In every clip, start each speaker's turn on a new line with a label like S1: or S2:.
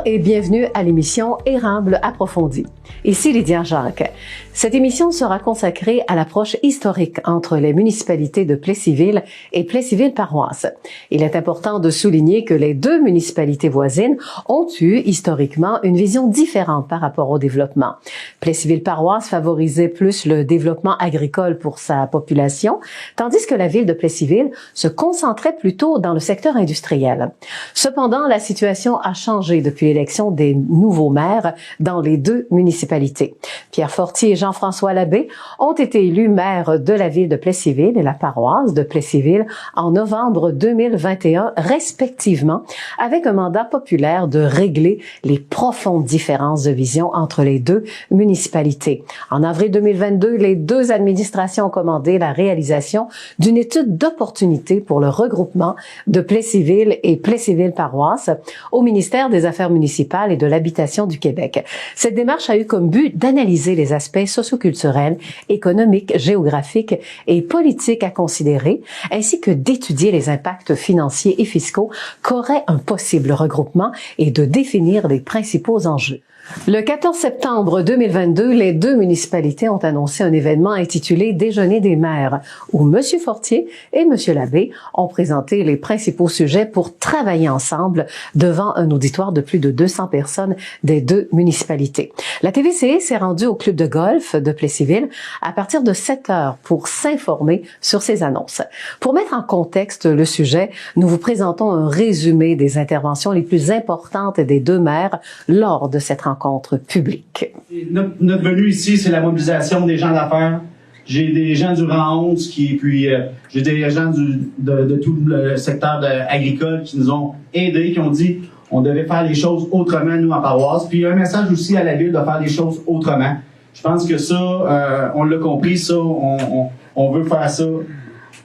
S1: et bienvenue à l'émission Érable approfondie. Ici Lydia Jacques. Cette émission sera consacrée à l'approche historique entre les municipalités de Plessisville et Plessisville-Paroisse. Il est important de souligner que les deux municipalités voisines ont eu historiquement une vision différente par rapport au développement. Plessisville-Paroisse favorisait plus le développement agricole pour sa population, tandis que la ville de Plessisville se concentrait plutôt dans le secteur industriel. Cependant, la situation a changé depuis l'élection des nouveaux maires dans les deux municipalités. Pierre Fortier et Jean-François Labbé ont été élus maires de la ville de Plessisville et la paroisse de Plessisville en novembre 2021, respectivement, avec un mandat populaire de régler les profondes différences de vision entre les deux municipalités. En avril 2022, les deux administrations ont commandé la réalisation d'une étude d'opportunité pour le regroupement de Plessisville et Plessisville-Paroisse au ministère des Affaires municipales et de l'Habitation du Québec. Cette démarche a eu comme but d'analyser les aspects socioculturels, économiques, géographiques et politiques à considérer, ainsi que d'étudier les impacts financiers et fiscaux qu'aurait un possible regroupement et de définir les principaux enjeux. Le 14 septembre 2022, les deux municipalités ont annoncé un événement intitulé Déjeuner des maires, où M. Fortier et M. Labbé ont présenté les principaux sujets pour travailler ensemble devant un auditoire de plus de 200 personnes des deux municipalités. La TVC s'est rendue au club de golf de Plessisville à partir de 7 heures pour s'informer sur ces annonces. Pour mettre en contexte le sujet, nous vous présentons un résumé des interventions les plus importantes des deux maires lors de cette rencontre publique.
S2: Notre venue ici, c'est la mobilisation des gens d'affaires. J'ai des gens du rang 11 j'ai des gens de tout le secteur agricole qui nous ont aidés, qui ont dit on devait faire les choses autrement, nous, en paroisse. Puis il y a un message aussi à la ville de faire les choses autrement. Je pense que ça, on l'a compris, ça, on veut faire ça de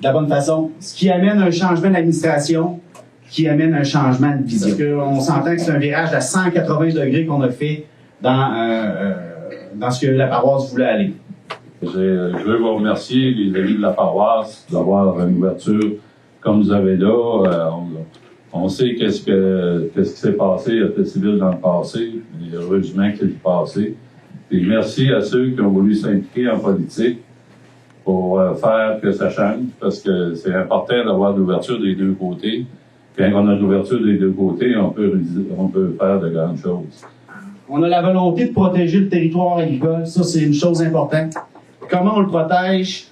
S2: la bonne façon. Ce qui amène un changement d'administration, qui amène un changement de vision. Parce qu'on s'entend que c'est un virage à 180 degrés qu'on a fait dans ce que la paroisse voulait aller.
S3: Je veux vous remercier, les amis de la paroisse, d'avoir une ouverture comme vous avez là. On sait qu'est-ce qui s'est passé à Plessisville dans le passé, et heureusement que c'est passé. Et merci à ceux qui ont voulu s'impliquer en politique pour faire que ça change, parce que c'est important d'avoir de l'ouverture des deux côtés. Quand on a de l'ouverture des deux côtés, on peut faire de grandes choses.
S2: On a la volonté de protéger le territoire agricole. Ça, c'est une chose importante. Comment on le protège?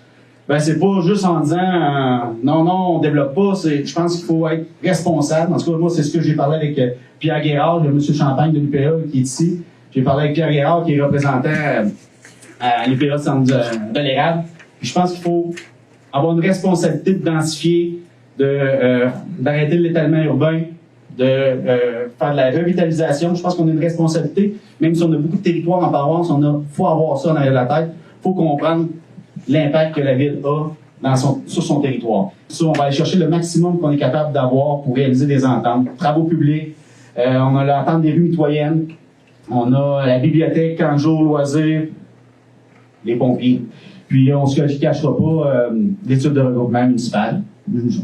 S2: Ben, c'est pas juste en disant non, on développe pas. Je pense qu'il faut être responsable. En tout cas, moi, c'est ce que j'ai parlé avec Pierre Guérard, le monsieur Champagne de l'UPA qui est ici. J'ai parlé avec Pierre Guérard, qui est représentant à l'UPA de l'Érable. Je pense qu'il faut avoir une responsabilité d'identifier, d'arrêter l'étalement urbain, de faire de la revitalisation. Je pense qu'on a une responsabilité, même si on a beaucoup de territoires en paroisse, faut avoir ça dans la tête. Faut comprendre l'impact que la ville a sur son territoire. Ça, on va aller chercher le maximum qu'on est capable d'avoir pour réaliser des ententes. Travaux publics, on a l'entente des rues mitoyennes, on a la bibliothèque, camp de jour, loisirs, les pompiers. Puis on se cachera pas l'étude de regroupement municipal.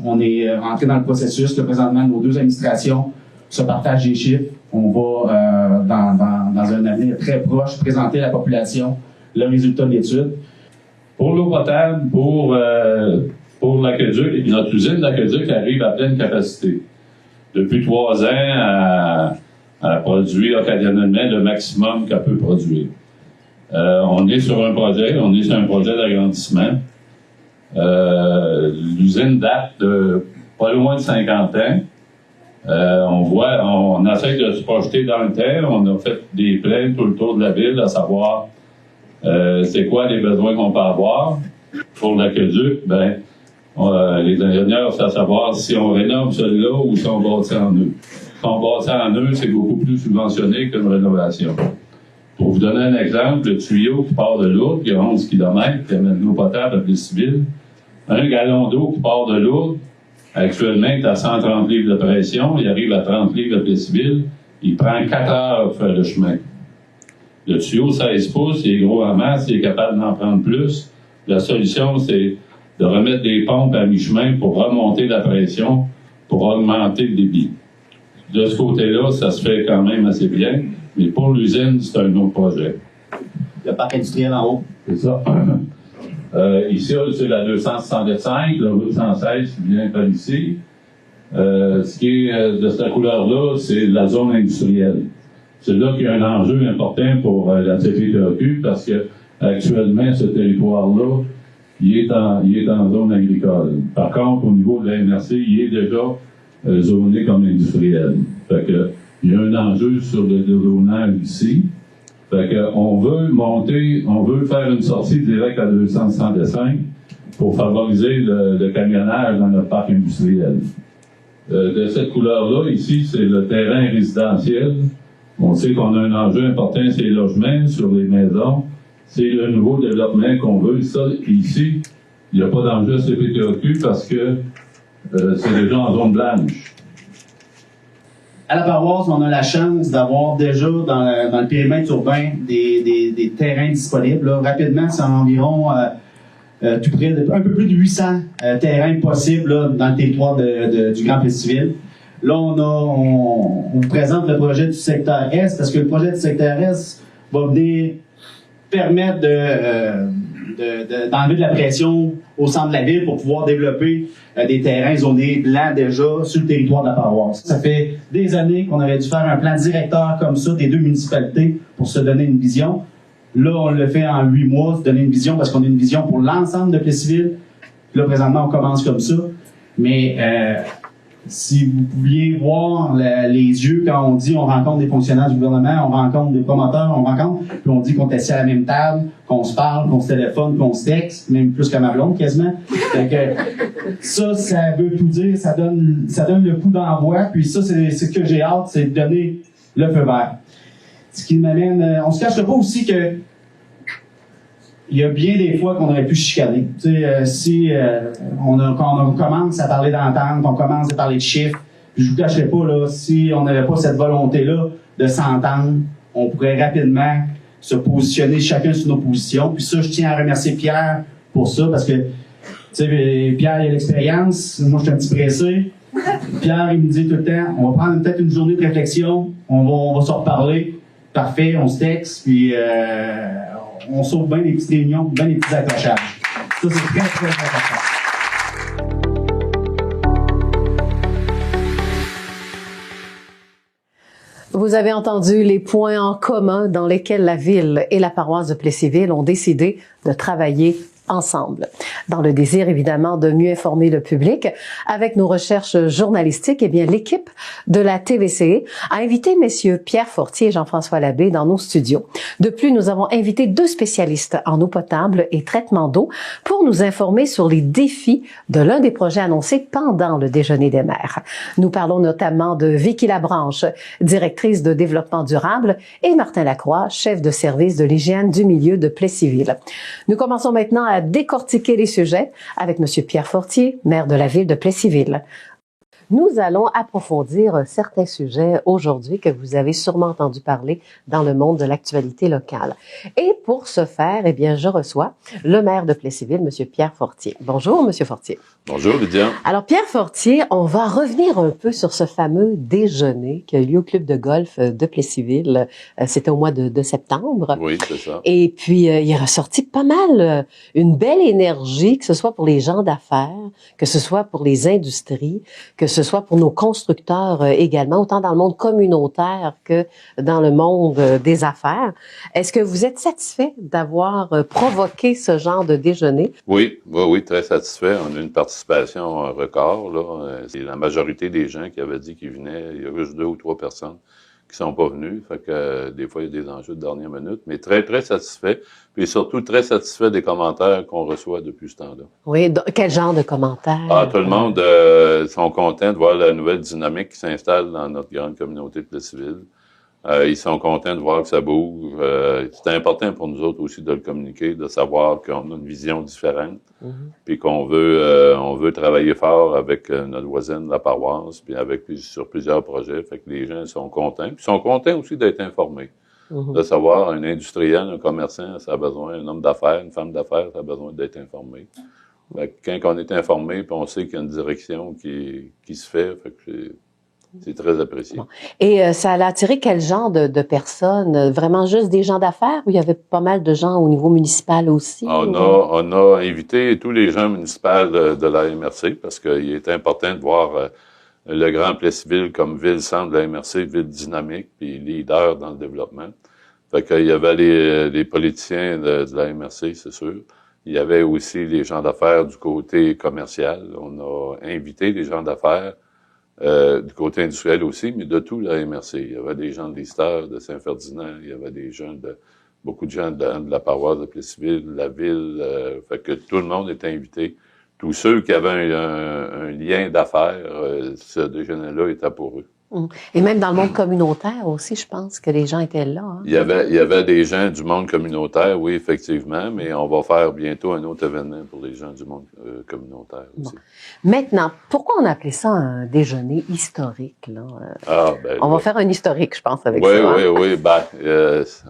S2: On est entré dans le processus. Là, présentement, nos deux administrations se partagent les chiffres. On va, dans un avenir très proche, présenter à la population le résultat de l'étude.
S3: Pour l'eau potable, pour l'aqueduc, notre usine d'aqueduc arrive à pleine capacité. Depuis 3 ans, elle produit occasionnellement le maximum qu'elle peut produire. On est sur un projet d'agrandissement. L'usine date de pas loin de 50 ans. On essaie de se projeter dans le temps. On a fait des plans tout le tour de la ville, à savoir c'est quoi les besoins qu'on peut avoir. Pour l'aqueduc, les ingénieurs savent savoir si on rénove celui-là ou si on bâtit en eux. Si on bâtit en eux, c'est beaucoup plus subventionné qu'une rénovation. Pour vous donner un exemple, le tuyau qui part de Lourdes, qui a 11 km, qui amène l'eau potable à Plessisville, un gallon d'eau qui part de Lourdes, actuellement, est à 130 livres de pression, il arrive à 30 livres à Plessisville, il prend 4 heures pour faire le chemin. Le tuyau 16 pouces, il est gros en masse, il est capable d'en prendre plus. La solution, c'est de remettre des pompes à mi-chemin pour remonter la pression, pour augmenter le débit. de ce côté-là, ça se fait quand même assez bien. Mais pour l'usine, c'est un autre projet.
S2: Le parc industriel en haut.
S3: C'est ça. Ici, c'est la 265, la route 116 qui vient par ici. Ce qui est de cette couleur-là, c'est la zone industrielle. C'est là qu'il y a un enjeu important pour la CPTAQ parce que actuellement, ce territoire-là, il est en zone agricole. Par contre, au niveau de la MRC, il est déjà zoné comme industriel. Fait que, il y a un enjeu sur le dézonage ici. Fait que, on veut faire une sortie directe à 265 pour favoriser le camionnage dans notre parc industriel. De cette couleur-là, ici, c'est le terrain résidentiel. On sait qu'on a un enjeu important, c'est les logements sur les maisons. C'est le nouveau développement qu'on veut. Ça, ici, il n'y a pas d'enjeu CPTAQ parce que c'est déjà en zone blanche.
S2: À la paroisse, on a la chance d'avoir déjà dans le périmètre urbain des terrains disponibles. Là. Rapidement, c'est environ tout près de un peu plus de 800 terrains possibles là, dans le territoire du Grand Plessisville. Là, on vous présente le projet du secteur Est parce que le projet du secteur Est va venir permettre d'enlever de la pression au centre de la ville pour pouvoir développer des terrains zonés blancs déjà sur le territoire de la paroisse. Ça fait des années qu'on aurait dû faire un plan directeur comme ça des deux municipalités pour se donner une vision. Là, on le fait en 8 mois, se donner une vision parce qu'on a une vision pour l'ensemble de Plessisville. Là, présentement, on commence comme ça. Mais si vous pouviez voir les yeux quand on dit on rencontre des fonctionnaires du gouvernement, on rencontre des promoteurs, on rencontre, puis on dit qu'on est assis à la même table, qu'on se parle, qu'on se téléphone, qu'on se texte, même plus que ma blonde quasiment. Fait que ça veut tout dire, ça donne le coup d'envoi, puis ça, c'est ce que j'ai hâte, c'est de donner le feu vert. Ce qui m'amène, on se cachera pas aussi que il y a bien des fois qu'on aurait pu chicaner. Tu sais, si quand on commence à parler d'entente, on commence à parler de chiffres, puis je vous cacherai pas, là, si on n'avait pas cette volonté-là de s'entendre, on pourrait rapidement se positionner chacun sur nos positions. Puis ça, je tiens à remercier Pierre pour ça, parce que, tu sais, Pierre, il a l'expérience, moi, je suis un petit pressé. Pierre, il me dit tout le temps, on va prendre peut-être une journée de réflexion, on va se reparler. Parfait, on se texte, puis on sauve bien les petites réunions, bien les petits accrochages. Ça, c'est très, très important.
S1: Vous avez entendu les points en commun dans lesquels la ville et la paroisse de Plessisville ont décidé de travailler ensemble. Dans le désir, évidemment, de mieux informer le public, avec nos recherches journalistiques, eh bien, l'équipe de la TVC a invité messieurs Pierre Fortier et Jean-François Labbé dans nos studios. De plus, nous avons invité 2 spécialistes en eau potable et traitement d'eau pour nous informer sur les défis de l'un des projets annoncés pendant le déjeuner des maires. Nous parlons notamment de Vicky Labranche, directrice de développement durable, et Martin Lacroix, chef de service de l'hygiène du milieu de Plessisville. Nous commençons maintenant à décortiquer les sujets avec M. Pierre Fortier, maire de la ville de Plessisville. Nous allons approfondir certains sujets aujourd'hui que vous avez sûrement entendu parler dans le monde de l'actualité locale. Et pour ce faire, eh bien, je reçois le maire de Plessisville, M. Pierre Fortier. Bonjour, M. Fortier.
S3: Bonjour, Lydia.
S1: Alors, Pierre Fortier, on va revenir un peu sur ce fameux déjeuner qui a eu lieu au club de golf de Plessisville. C'était au mois de septembre.
S3: Oui, c'est ça.
S1: Et puis, il est ressorti pas mal, une belle énergie, que ce soit pour les gens d'affaires, que ce soit pour les industries, que ce soit pour nos constructeurs également, autant dans le monde communautaire que dans le monde des affaires. Est-ce que vous êtes satisfait d'avoir provoqué ce genre de déjeuner?
S3: Oui, très satisfait. On a une participation record, là. C'est la majorité des gens qui avaient dit qu'ils venaient. Il y a juste 2 ou 3 personnes qui sont pas venues. Fait que des fois, il y a des enjeux de dernière minute. Mais très, très satisfait. Puis surtout, très satisfait des commentaires qu'on reçoit depuis ce temps-là.
S1: Oui, quel genre de commentaires?
S3: Ah, tout le monde sont contents de voir la nouvelle dynamique qui s'installe dans notre grande communauté de Plessisville. Ils sont contents de voir que ça bouge. C'est important pour nous autres aussi de le communiquer, de savoir qu'on a une vision différente, puis qu'on veut travailler fort avec notre voisine, la paroisse, puis sur plusieurs projets. Fait que les gens sont contents. Puis ils sont contents aussi d'être informés, de savoir un industriel, un commerçant, ça a besoin, un homme d'affaires, une femme d'affaires, ça a besoin d'être informé. Fait que quand on est informé, puis on sait qu'il y a une direction qui se fait que
S4: C'est très apprécié.
S1: Bon. Et ça a attiré quel genre de personnes? Vraiment juste des gens d'affaires ou il y avait pas mal de gens au niveau municipal aussi?
S4: On a invité tous les gens municipaux de la MRC parce qu'il est important de voir le Grand Plessisville comme ville-centre de la MRC, ville dynamique, puis leader dans le développement. Fait qu'il y avait les politiciens de la MRC, c'est sûr. Il y avait aussi les gens d'affaires du côté commercial. On a invité les gens d'affaires du côté industriel aussi, mais de tout la MRC. Il y avait des gens de l'Easter, de Saint-Ferdinand, il y avait des gens beaucoup de gens de la paroisse de Plessisville, de la ville. Fait que tout le monde était invité. Tous ceux qui avaient un lien d'affaires, ce déjeuner-là était pour eux.
S1: Et même dans le monde communautaire aussi, je pense que les gens étaient là. Hein?
S4: Il y avait des gens du monde communautaire, oui, effectivement, mais on va faire bientôt un autre événement pour les gens du monde communautaire aussi.
S1: Bon. Maintenant, pourquoi on appelait ça un déjeuner historique, là? On va faire un historique, je pense, avec ça.
S4: Oui.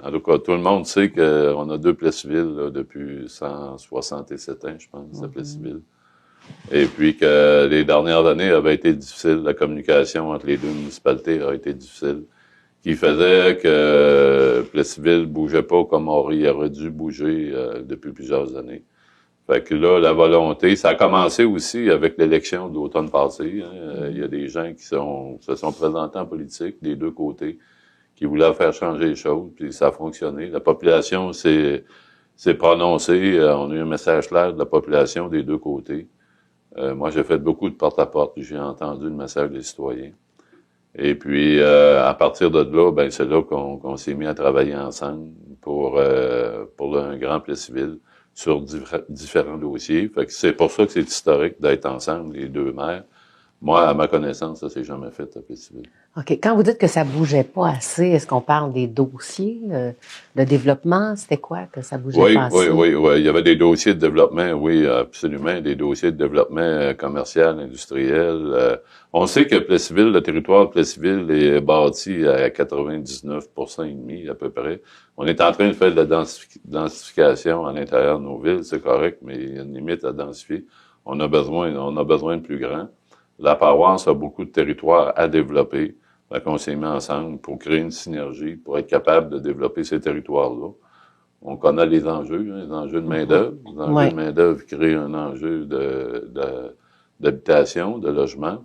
S4: En tout cas, tout le monde sait qu'on a 2 Plessisville là, depuis 167 ans, je pense, à Plessisville. Et puis que les dernières années avaient été difficiles, la communication entre les deux municipalités a été difficile, qui faisait que Plessisville bougeait pas comme il aurait dû bouger depuis plusieurs années. Fait que là, la volonté, ça a commencé aussi avec l'élection de l'automne passé. Hein. Il y a des gens qui se sont présentés en politique des deux côtés, qui voulaient faire changer les choses, puis ça a fonctionné. La population s'est prononcée. On a eu un message clair de la population des deux côtés. Moi, j'ai fait beaucoup de porte-à-porte, j'ai entendu le message des citoyens. Et puis, à partir de là, ben c'est là qu'on s'est mis à travailler ensemble pour un grand Plessisville sur différents dossiers. Fait que c'est pour ça que c'est historique d'être ensemble, les deux maires. Moi, à ma connaissance, ça s'est jamais fait à Plessisville.
S1: OK. Quand vous dites que ça bougeait pas assez, est-ce qu'on parle des dossiers de développement? C'était quoi que ça bougeait pas assez?
S4: Oui. Il y avait des dossiers de développement, oui, absolument. Des dossiers de développement commercial, industriel. On sait que Plessisville, le territoire de Plessisville est bâti à 99% et demi, à peu près. On est en train de faire de la densification à l'intérieur de nos villes, c'est correct, mais il y a une limite à densifier. On a besoin de plus grand. La paroisse a beaucoup de territoires à développer. Fait qu'on s'est mis ensemble pour créer une synergie, pour être capable de développer ces territoires-là. On connaît les enjeux de main-d'œuvre. Les enjeux de main-d'œuvre créent un enjeu d'habitation, de logement.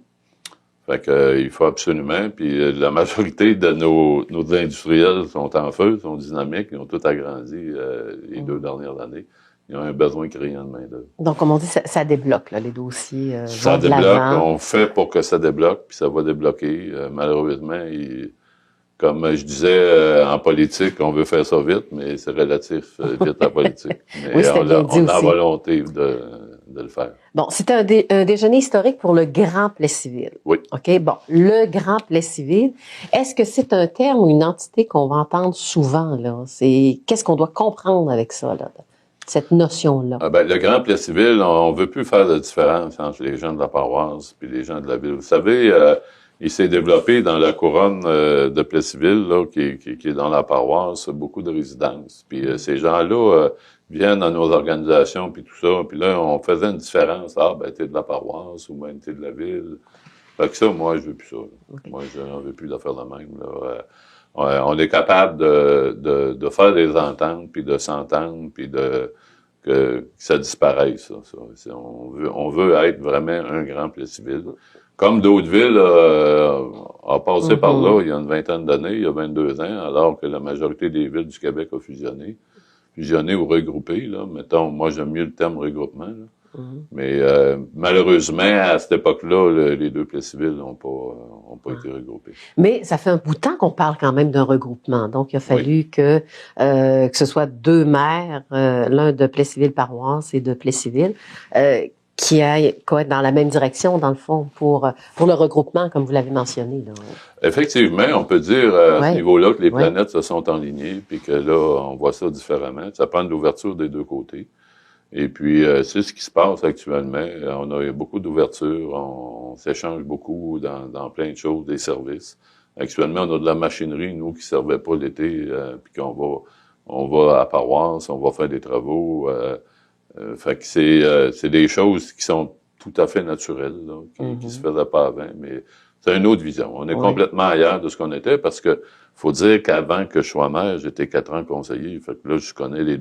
S4: Fait que il faut absolument. Puis la majorité de nos industriels sont en feu, sont dynamiques, ils ont tout agrandi les 2 dernières années. Ils ont un besoin criant de main-d'œuvre.
S1: Donc, comme on dit, ça débloque, là, les dossiers.
S4: Ça débloque, on fait pour que ça débloque, puis ça va débloquer. Malheureusement, comme je disais, en politique, on veut faire ça vite, mais c'est relatif vite en politique. Mais
S1: oui,
S4: on a la volonté de le faire.
S1: Bon, c'était un déjeuner historique pour le Grand Plessisville.
S4: Oui.
S1: OK, bon, le Grand Plessisville, est-ce que c'est un terme ou une entité qu'on va entendre souvent, là? Qu'est-ce qu'on doit comprendre avec ça, là? Cette notion-là.
S4: Le Grand Plessisville, on veut plus faire de différence entre les gens de la paroisse puis les gens de la ville. Vous savez, il s'est développé dans la couronne de Plessisville, là, qui est dans la paroisse, beaucoup de résidences. Puis ces gens-là viennent dans nos organisations puis tout ça. Puis là, on faisait une différence. T'es de la paroisse ou ben t'es de la ville. Fait que ça, moi, je veux plus ça. Okay. Moi, je n'en veux plus d'affaires de même, là. On est capable de faire des ententes, puis de s'entendre, puis que ça disparaisse. Ça. On veut être vraiment un grand Plessisville. Comme d'autres villes ont passé par là il y a une vingtaine d'années, il y a 22 ans, alors que la majorité des villes du Québec a fusionné. Fusionné ou regroupé, là. Mettons, moi, j'aime mieux le terme regroupement, là. Mais malheureusement, à cette époque-là, les deux Plessisville n'ont pas été regroupés.
S1: Mais ça fait un bout de temps qu'on parle quand même d'un regroupement. Donc, il a fallu que ce soit 2 maires, l'un de Plessisville-Paroisse et de Plessisville, qui aillent dans la même direction, dans le fond, pour le regroupement, comme vous l'avez mentionné. Là.
S4: Effectivement, on peut dire à ce niveau-là que les planètes se sont enlignées, puis que là, on voit ça différemment. Ça prend de l'ouverture des deux côtés. Et puis, c'est ce qui se passe actuellement. On a eu beaucoup d'ouverture, on s'échange beaucoup dans plein de choses, des services. Actuellement, on a de la machinerie, nous, qui servait pas l'été, puis on va à paroisse, on va faire des travaux. Fait que c'est des choses qui sont tout à fait naturelles, là, qui se faisaient pas avant. Mais C'est une autre vision. On est complètement ailleurs de ce qu'on était parce que faut dire qu'avant que je sois maire, j'étais 4 ans conseiller. Fait que là, je connais les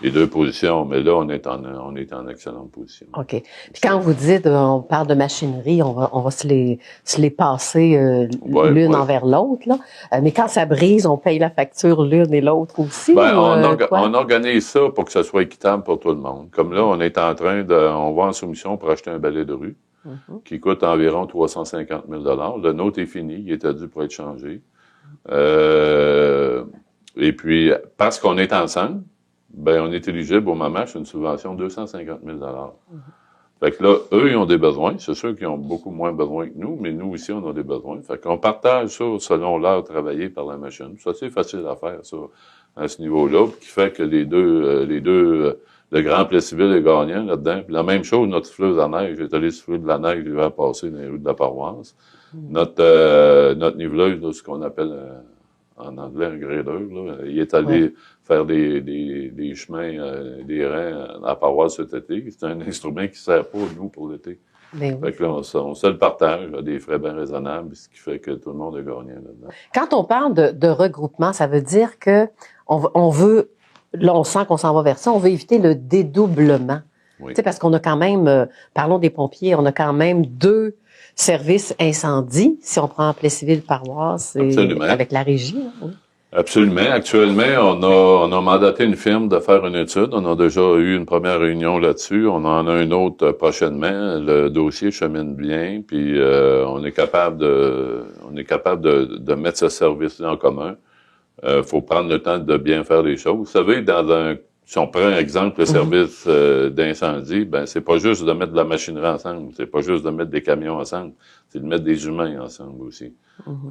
S4: deux positions, mais là, on est en excellente position.
S1: OK. Puis quand vous dites, on parle de machinerie, on va se les passer l'une envers l'autre, là. Mais quand ça brise, on paye la facture l'une et l'autre aussi?
S4: On organise ça pour que ça soit équitable pour tout le monde. Comme là, on est en train on va en soumission pour acheter un balai de rue qui coûte environ 350 000 $. Le nôtre est fini, il était dû pour être changé. Et puis, parce qu'on est ensemble, ben, on est éligible au MAMACH une subvention de 250 000 $. Fait que là, eux, ils ont des besoins. C'est sûr qu'ils ont beaucoup moins besoin que nous, mais nous aussi, on a des besoins. Fait qu'on partage ça selon l'heure travaillée par la machine. Ça, c'est facile à faire, ça, à ce niveau-là, qui fait que le Grand Plessisville est gagnant là-dedans. Puis la même chose, notre souffleuse à neige, est allé souffler de la neige, il va passer dans les rues de la paroisse. Notre niveleuse, là, ce qu'on appelle en anglais un grader, là, il est allé faire des chemins, des reins à la paroisse cet été. C'est un instrument qui sert pas, nous, pour l'été.
S1: Fait
S4: que là, on se le partage à des frais bien raisonnables, ce qui fait que tout le monde est gagnant là-dedans.
S1: Quand on parle de regroupement, ça veut dire que on veut, là, on sent qu'on s'en va vers ça, on veut éviter le dédoublement. Tu sais, parce qu'on a quand même, parlons des pompiers, on a quand même 2 services incendie, si on prend Plessisville paroisse et avec la régie. Là, oui.
S4: Absolument. Actuellement, on a mandaté une firme de faire une étude. On a déjà eu une première réunion là-dessus. On en a une autre prochainement. Le dossier chemine bien, puis on est capable de mettre ce service-là en commun. Faut prendre le temps de bien faire les choses. Vous savez, si on prend un exemple, le service d'incendie, ben c'est pas juste de mettre de la machinerie ensemble, c'est pas juste de mettre des camions ensemble, c'est de mettre des humains ensemble aussi.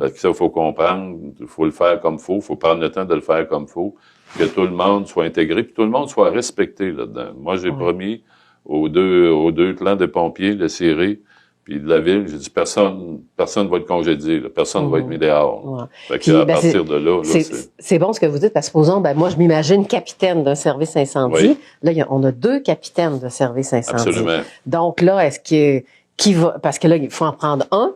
S4: Fait que ça, il faut comprendre, il faut le faire comme il faut prendre le temps de le faire comme il faut, que tout le monde soit intégré, puis tout le monde soit respecté là-dedans. Moi, j'ai promis aux deux clans de pompiers, le CIRI, puis de la ville, j'ai dit personne va être congédié, personne va être mis dehors. Fait que à partir de là,
S1: c'est bon ce que vous dites, parce que supposons, moi je m'imagine capitaine d'un service incendie. Là, on a 2 capitaines de service incendie.
S4: Absolument.
S1: Donc là, est-ce que qui va, parce que là, il faut en prendre un.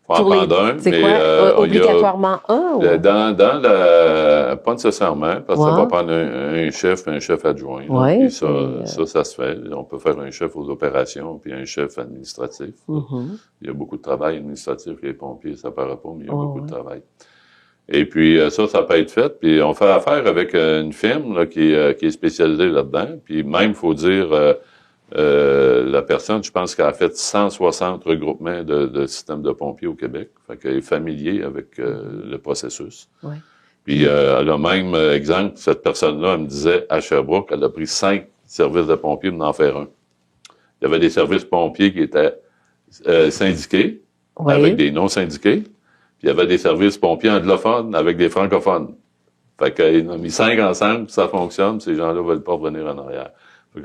S4: Faut en prendre un,
S1: c'est quoi? Obligatoirement un? Ou?
S4: Pas nécessairement, parce que ça va prendre un chef adjoint. Puis ça se fait. On peut faire un chef aux opérations, puis un chef administratif. Il y a beaucoup de travail administratif, les pompiers, ça paraît pas, mais il y a beaucoup de travail. Et puis ça peut être fait. Puis on fait affaire avec une firme là, qui est spécialisée là-dedans. Puis même, faut dire... la personne, je pense qu'elle a fait 160 regroupements de systèmes de pompiers au Québec. Fait qu'elle est familier avec le processus. Puis elle a même, exemple, cette personne-là, elle me disait, à Sherbrooke, elle a pris 5 services de pompiers pour en faire un. Il y avait des services pompiers qui étaient syndiqués, avec des non-syndiqués. Puis il y avait des services pompiers anglophones avec des francophones. Fait qu'il en a mis 5 ensemble, puis ça fonctionne, ces gens-là veulent pas revenir en arrière.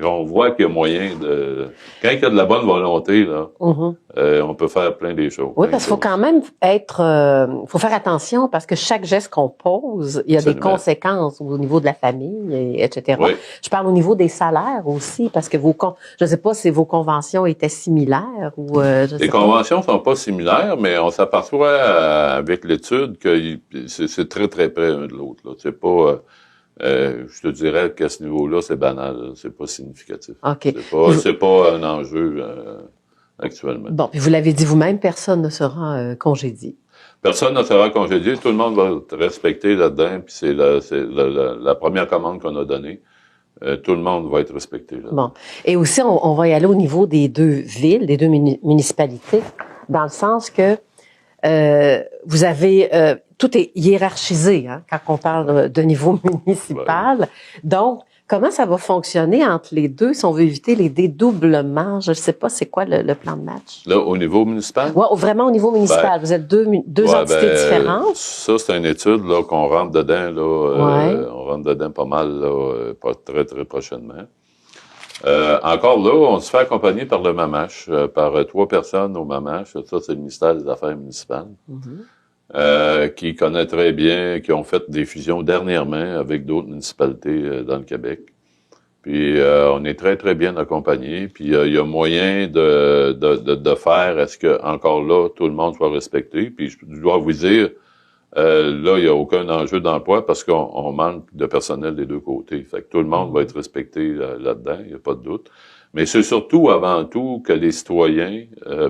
S4: On voit qu'il y a moyen de... Quand il y a de la bonne volonté, là, on peut faire plein des choses.
S1: Oui, parce qu'il faut quand même faut faire attention parce que chaque geste qu'on pose, il y a des conséquences au niveau de la famille, etc. Je parle au niveau des salaires aussi, parce que je ne sais pas si vos conventions étaient similaires ou...
S4: Les conventions sont pas similaires, mais on s'aperçoit avec l'étude que c'est très, très près l'un de l'autre. C'est pas... je te dirais qu'à ce niveau-là, c'est banal, c'est pas significatif. C'est pas un enjeu actuellement.
S1: Bon, puis vous l'avez dit vous-même, personne ne sera congédié.
S4: Personne ne sera congédié, tout le monde va être respecté là-dedans, puis c'est la première commande qu'on a donnée. Tout le monde va être respecté là-dedans.
S1: Bon. Et aussi, on va y aller au niveau des 2 villes, des 2 municipalités, dans le sens que vous avez tout est hiérarchisé quand on parle de niveau municipal. Donc, comment ça va fonctionner entre les 2 si on veut éviter les dédoublements? Je ne sais pas c'est quoi le plan de match.
S4: Là, au niveau municipal?
S1: Oui, vraiment au niveau municipal. Vous êtes deux entités différentes.
S4: Ça, c'est une étude là qu'on rentre dedans. Là, on rentre dedans pas mal, là, pas très, très prochainement. Encore là, on se fait accompagner par le MAMACH, par 3 personnes au MAMACH. Ça, c'est le ministère des Affaires municipales. Qui connaît très bien, qui ont fait des fusions dernièrement avec d'autres municipalités dans le Québec. Puis on est très, très bien accompagné. Puis il y a moyen de faire est-ce que encore là, tout le monde soit respecté. Puis je dois vous dire, là, il n'y a aucun enjeu d'emploi parce qu'on manque de personnel des deux côtés. Fait que tout le monde va être respecté là-dedans, il n'y a pas de doute. Mais c'est surtout, avant tout, que les citoyens,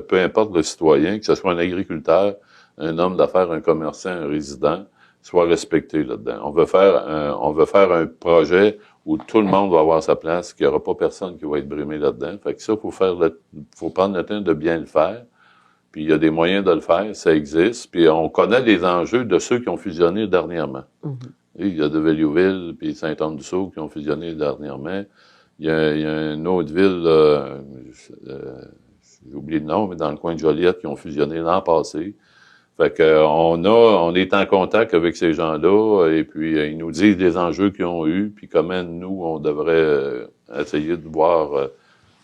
S4: peu importe le citoyen, que ce soit un agriculteur, un homme d'affaires, un commerçant, un résident, soient respectés là-dedans. On veut faire un projet où tout le monde va avoir sa place, qu'il n'y aura pas personne qui va être brimé là-dedans. Fait que ça, faut prendre le temps de bien le faire. Puis il y a des moyens de le faire, ça existe. Puis on connaît les enjeux de ceux qui ont fusionné dernièrement. Il y a de Veliouville puis Saint-Anne-du-Sault qui ont fusionné dernièrement. Il y a une autre ville, j'ai oublié le nom, mais dans le coin de Joliette, qui ont fusionné l'an passé. Fait que on est en contact avec ces gens-là, et puis ils nous disent les enjeux qu'ils ont eus, puis comment nous, on devrait essayer de voir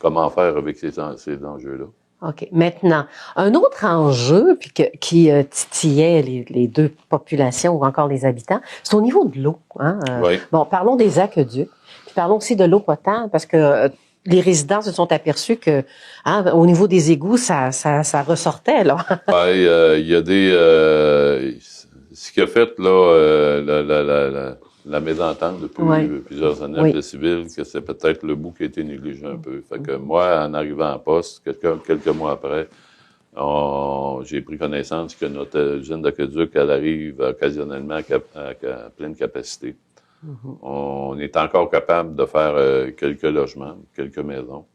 S4: comment faire avec ces enjeux-là.
S1: OK. Maintenant, un autre enjeu puis qui titillait les deux populations ou encore les habitants, c'est au niveau de l'eau. Hein?
S4: Oui.
S1: Bon, parlons des aqueducs, puis parlons aussi de l'eau potable, parce que les résidents se sont aperçus que, au niveau des égouts, ça ressortait là.
S4: Ouais, il y a des ce qui a fait là la mésentente depuis plusieurs années à Plessisville, que c'est peut-être le bout qui a été négligé un peu. Fait que moi, en arrivant en poste, quelques mois après, j'ai pris connaissance que notre usine d'aqueduc, elle arrive occasionnellement à pleine capacité. On est encore capable de faire quelques logements, quelques maisons,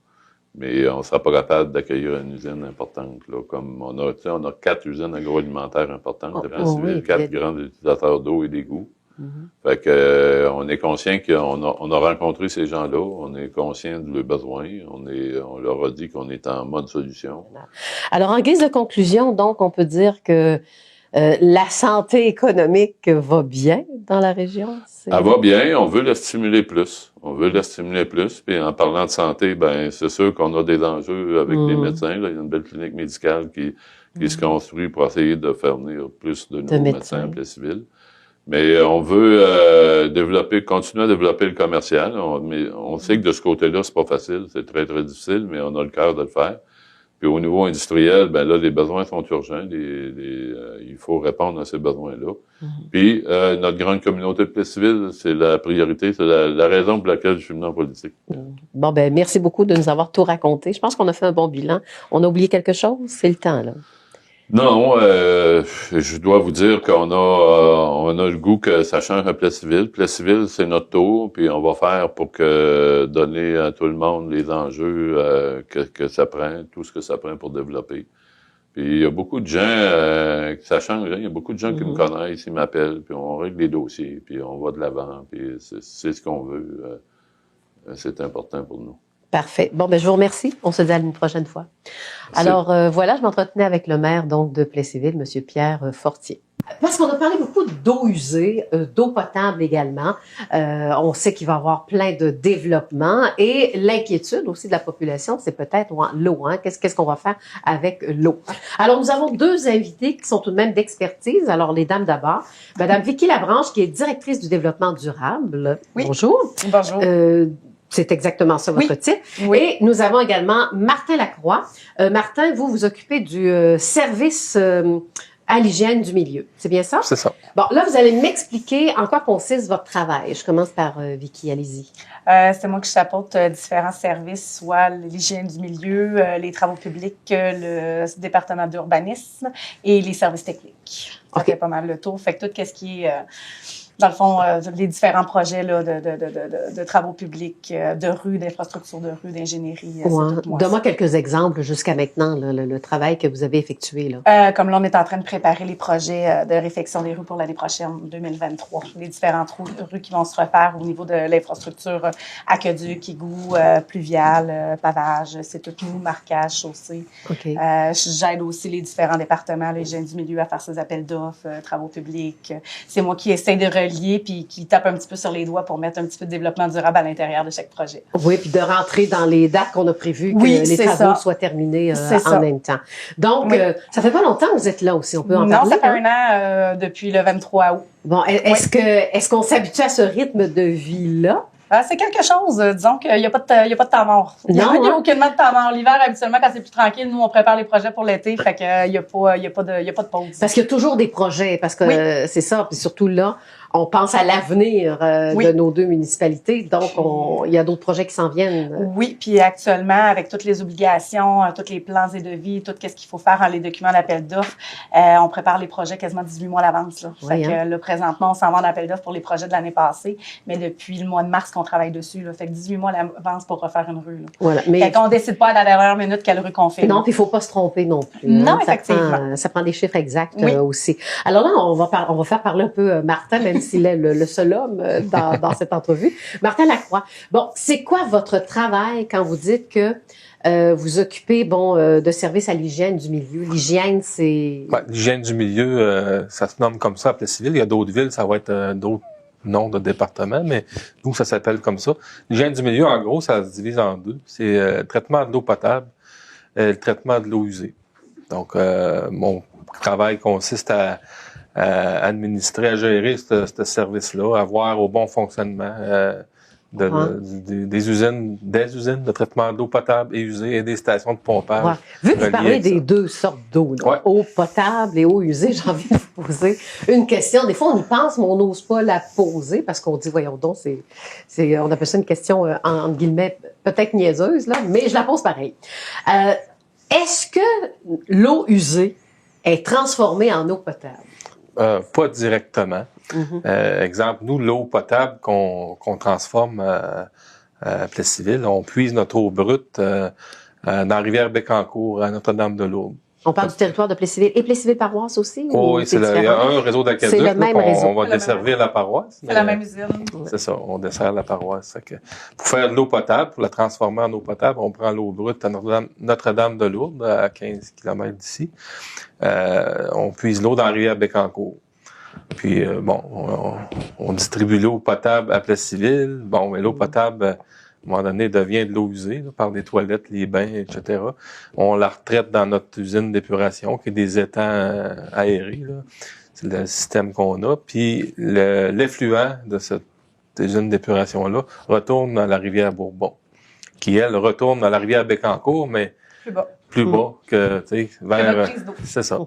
S4: mais on ne sera pas capable d'accueillir une usine importante. Là, comme on a 4 usines agroalimentaires importantes, 4 grands utilisateurs d'eau et d'égouts. Fait que on est conscient qu'on a rencontré ces gens-là, on est conscient de leurs besoins, on leur a dit qu'on est en mode solution.
S1: Alors, en guise de conclusion, donc, on peut dire que la santé économique va bien dans la région?
S4: Elle va bien, on veut la stimuler plus. Puis en parlant de santé, ben c'est sûr qu'on a des enjeux avec les médecins. Là. Il y a une belle clinique médicale qui se construit pour essayer de faire venir plus de nouveaux médecins à Plessisville. Mais on veut continuer à développer le commercial. Mais on sait que de ce côté-là, c'est pas facile, c'est très, très difficile, mais on a le cœur de le faire. Puis au niveau industriel, ben là, les besoins sont urgents. Il faut répondre à ces besoins-là. Puis notre grande communauté de Plessisville, c'est la priorité, c'est la raison pour laquelle je suis venu en politique.
S1: Bon, ben merci beaucoup de nous avoir tout raconté. Je pense qu'on a fait un bon bilan. On a oublié quelque chose? C'est le temps, là.
S4: Non, je dois vous dire qu'on a le goût que ça change à Plessisville. Plessisville, c'est notre tour, puis on va faire pour donner à tout le monde les enjeux que ça prend, tout ce que ça prend pour développer. Puis il y a beaucoup de gens que ça change. Hein? Il y a beaucoup de gens qui me connaissent, ils m'appellent, puis on règle les dossiers, puis on va de l'avant, puis c'est ce qu'on veut. C'est important pour nous.
S1: Parfait. Bon, ben je vous remercie. On se dit à une prochaine fois. Alors, voilà, je m'entretenais avec le maire donc de Plessisville, M. Pierre Fortier. Parce qu'on a parlé beaucoup d'eau usée, d'eau potable également. On sait qu'il va y avoir plein de développement et l'inquiétude aussi de la population, c'est peut-être l'eau. Hein? Qu'est-ce qu'on va faire avec l'eau? Alors, nous avons deux invités qui sont tout de même d'expertise. Alors, les dames d'abord. Madame Vicky Labranche, qui est directrice du développement durable. Oui. Bonjour.
S5: Bonjour.
S1: C'est exactement ça, votre titre.
S5: Oui.
S1: Et nous avons également Martin Lacroix. Martin, vous vous occupez du service à l'hygiène du milieu. C'est bien ça?
S5: C'est ça.
S1: Bon, là, vous allez m'expliquer en quoi consiste votre travail. Je commence par Vicky, allez-y.
S5: C'est moi qui chapeaute différents services, soit l'hygiène du milieu, les travaux publics, le département d'urbanisme et les services techniques. Ça fait pas mal le tour. Fait que tout ce qui est... dans le fond, les différents projets là, de travaux publics, de rues, d'infrastructures de rues, d'ingénierie.
S1: Donne-moi quelques exemples jusqu'à maintenant, là, le travail que vous avez effectué. Là.
S5: Comme là, on est en train de préparer les projets de réfection des rues pour l'année prochaine, 2023. Les différentes rues qui vont se refaire au niveau de l'infrastructure, aqueduc, égout, pluvial, pavage, c'est tout nous, marquage, chaussée. J'aide aussi les différents départements, l'hygiène du milieu à faire ses appels d'offres, travaux publics. C'est moi qui essaie de relier puis qui tape un petit peu sur les doigts pour mettre un petit peu de développement durable à l'intérieur de chaque projet.
S1: Oui, puis de rentrer dans les dates qu'on a prévues, que les travaux soient terminés en même temps. Donc, ça fait pas longtemps que vous êtes là aussi, on peut en parler?
S5: Non, ça fait un an depuis le 23 août.
S1: Bon, est-ce qu'on s'habitue à ce rythme de vie-là?
S5: C'est quelque chose. Disons qu'il n'y a pas de temps mort. Il n'y a
S1: Non,
S5: aucunement de temps mort. L'hiver, habituellement, quand c'est plus tranquille, nous, on prépare les projets pour l'été. Fait qu'il n'y a pas de pause.
S1: Parce qu'il y a toujours des projets, parce que
S5: Oui.
S1: c'est ça, puis surtout là, on pense à l'avenir
S5: Oui.
S1: de nos deux municipalités, donc il y a d'autres projets qui s'en viennent.
S5: Oui, puis actuellement, avec toutes les obligations, tous les plans et devis, tout ce qu'il faut faire dans les documents d'appel d'offres, on prépare les projets quasiment 18 mois à l'avance. Là.
S1: Oui,
S5: Fait que là, présentement, on s'en va en appel d'offres pour les projets de l'année passée, mais depuis le mois de mars qu'on travaille dessus. Là. Fait que 18 mois à l'avance pour refaire une rue. Là.
S1: Voilà. Mais
S5: Fait qu'on décide pas à la dernière minute quelle rue qu'on fait.
S1: non, puis il faut pas se tromper non plus.
S5: Non,
S1: Ça
S5: effectivement.
S1: ça prend des chiffres exacts
S5: Oui.
S1: aussi. Alors là, on va faire parler un peu Martin, même s'il est le seul homme dans cette entrevue. Martin Lacroix. Bon, c'est quoi votre travail quand vous dites que vous occupez de services à l'hygiène du milieu? L'hygiène, c'est...
S6: L'hygiène du milieu, ça se nomme comme ça à Plessisville. Il y a d'autres villes, ça va être d'autres noms de départements, mais nous, ça s'appelle comme ça. L'hygiène du milieu, en gros, ça se divise en deux. C'est le traitement de l'eau potable et le traitement de l'eau usée. Donc, mon travail consiste à administrer, à gérer ce service-là, à voir au bon fonctionnement des usines de traitement d'eau potable et usée et des stations de pompage.
S1: Ouais. Vu que vous
S6: reliées
S1: parlez
S6: avec ça.
S1: des deux sortes d'eau, là,
S6: Ouais.
S1: eau potable et eau usée, j'ai envie de vous poser une question. Des fois, on y pense, mais on n'ose pas la poser parce qu'on dit, voyons donc, on appelle ça une question, entre guillemets, peut-être niaiseuse, là, mais je la pose pareil. Est-ce que l'eau usée est transformée en eau potable?
S6: Pas directement. Exemple, nous, l'eau potable qu'on transforme à Plessisville, on puise notre eau brute dans la rivière Bécancour, à Notre-Dame-de-Lourdes.
S1: On parle du territoire de Plessisville et Plessisville-Paroisse aussi?
S6: Oh, oui, il y a
S1: différent?
S6: un réseau d'aqueduc.
S1: C'est le même réseau.
S6: On va
S5: C'est le
S6: desservir la paroisse.
S5: C'est la même usine.
S6: C'est ça, on dessert la paroisse. Fait que pour faire de l'eau potable, pour la transformer en eau potable, on prend l'eau brute à Notre-Dame-de-Lourdes, à 15 km d'ici. On puise l'eau dans la rivière Bécancour. Puis, on distribue l'eau potable à Plessisville. Bon, mais l'eau potable, à un moment donné, devient de l'eau usée, là, par les toilettes, les bains, etc. On la retraite dans notre usine d'épuration, qui est des étangs aérés, là. C'est le système qu'on a. Puis, l'effluent de cette usine d'épuration-là retourne à la rivière Bourbon, qui, elle, retourne à la rivière Bécancour, mais
S5: Plus bas.
S6: plus bas que, tu sais, vers...
S5: notre prise d'eau.
S6: C'est ça.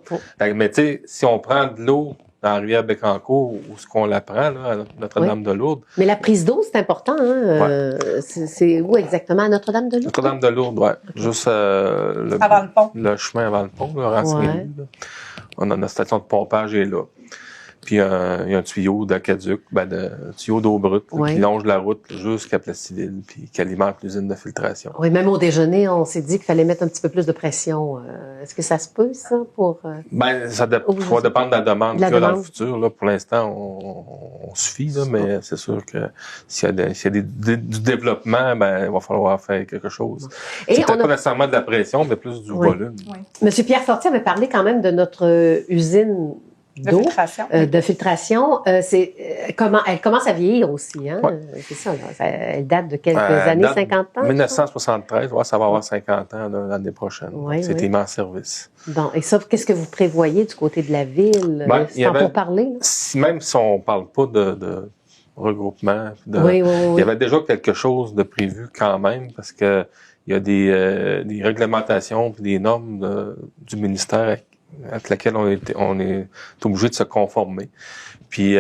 S6: Mais tu sais, si on prend de l'eau dans la rivière Bécancour, où ce qu'on la prend, là, à Notre-Dame-de-Lourdes.
S1: Mais la prise d'eau, c'est important, hein? C'est où exactement? À Notre-Dame-de-Lourdes?
S6: Notre-Dame-de-Lourdes, ouais. Okay. Juste
S5: avant le pont.
S6: Le chemin avant le pont, là, renseigné. On a notre station de pompage est là. Puis il y a un tuyau d'aqueduc, un tuyau d'eau brute qui longe la route jusqu'à Plessisville, puis qui alimente l'usine de filtration.
S1: Oui, même au déjeuner, on s'est dit qu'il fallait mettre un petit peu plus de pression. Est-ce que ça se peut, ça, pour...
S6: Ça va dépendre de la demande qu'il y a dans le futur. Là, pour l'instant, on suffit, là, mais c'est sûr que s'il y a du développement, il va falloir faire quelque chose. C'est peut-être pas nécessairement de la pression, mais plus du volume.
S1: Oui. Monsieur Pierre Fortier avait parlé quand même de notre usine d'eau, de filtration. Elle commence à vieillir aussi, hein? Ouais. C'est ça, là. Elle date de quelques années, 50 ans?
S6: 1973, ça va avoir 50 ans l'année prochaine.
S1: Oui,
S6: c'était mis en service.
S1: Bon, et ça, qu'est-ce que vous prévoyez du côté de la ville? Pour parler?
S6: Même si on parle pas de regroupement,
S1: il
S6: y avait déjà quelque chose de prévu quand même, parce que il y a des réglementations et des normes du ministère avec laquelle on est obligé de se conformer. Puis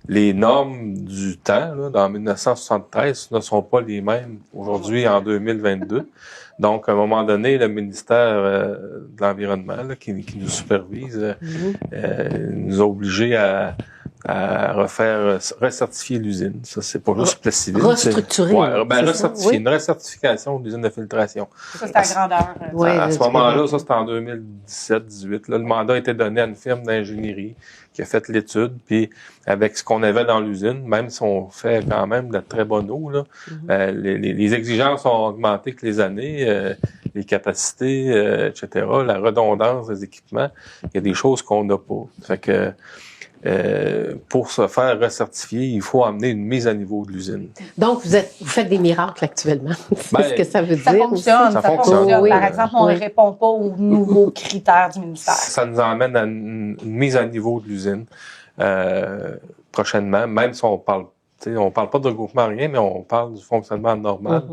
S6: les normes du temps, là, dans 1973, ne sont pas les mêmes aujourd'hui en 2022. Donc, à un moment donné, le ministère de l'Environnement, là, qui nous supervise, nous a obligés à recertifier l'usine. Ça, c'est pas juste Plessisville.
S1: Restructurer.
S6: Recertifier. Une recertification de l'usine de filtration.
S5: Ça, c'est à grandeur.
S6: À ce moment-là, ça, c'était en 2017-18. Le mandat a été donné à une firme d'ingénierie qui a fait l'étude, puis avec ce qu'on avait dans l'usine, même si on fait quand même de la très bonne eau, là, les exigences ont augmenté avec les années, les capacités, etc., la redondance des équipements. Il y a des choses qu'on n'a pas. Fait que pour se faire recertifier, il faut amener une mise à niveau de l'usine.
S1: Donc, vous faites des miracles actuellement. C'est ce que ça veut dire.
S5: Ça fonctionne.
S1: Oui.
S5: Par exemple, on ne répond pas aux nouveaux critères du ministère.
S6: Ça nous emmène à une mise à niveau de l'usine prochainement, même si on parle T'sais, on parle pas de regroupement, rien, mais on parle du fonctionnement normal.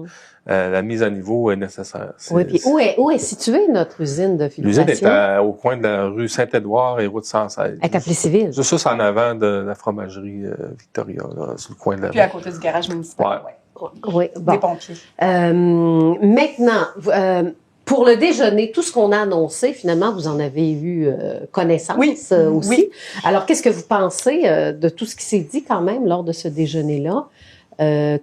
S6: La mise à niveau est nécessaire.
S1: Oui, puis où est située notre usine de filtration?
S6: L'usine est au coin de la rue Saint-Édouard et route 116.
S1: Elle est à Plessisville.
S6: Juste ça, c'est en avant de la fromagerie Victoria, là, sur le coin de la rue.
S5: Puis à côté du garage municipal,
S1: Oui, bon.
S5: Des pompiers.
S1: Maintenant, pour le déjeuner, tout ce qu'on a annoncé, finalement, vous en avez eu connaissance aussi.
S5: Oui.
S1: Alors, qu'est-ce que vous pensez de tout ce qui s'est dit quand même lors de ce déjeuner-là?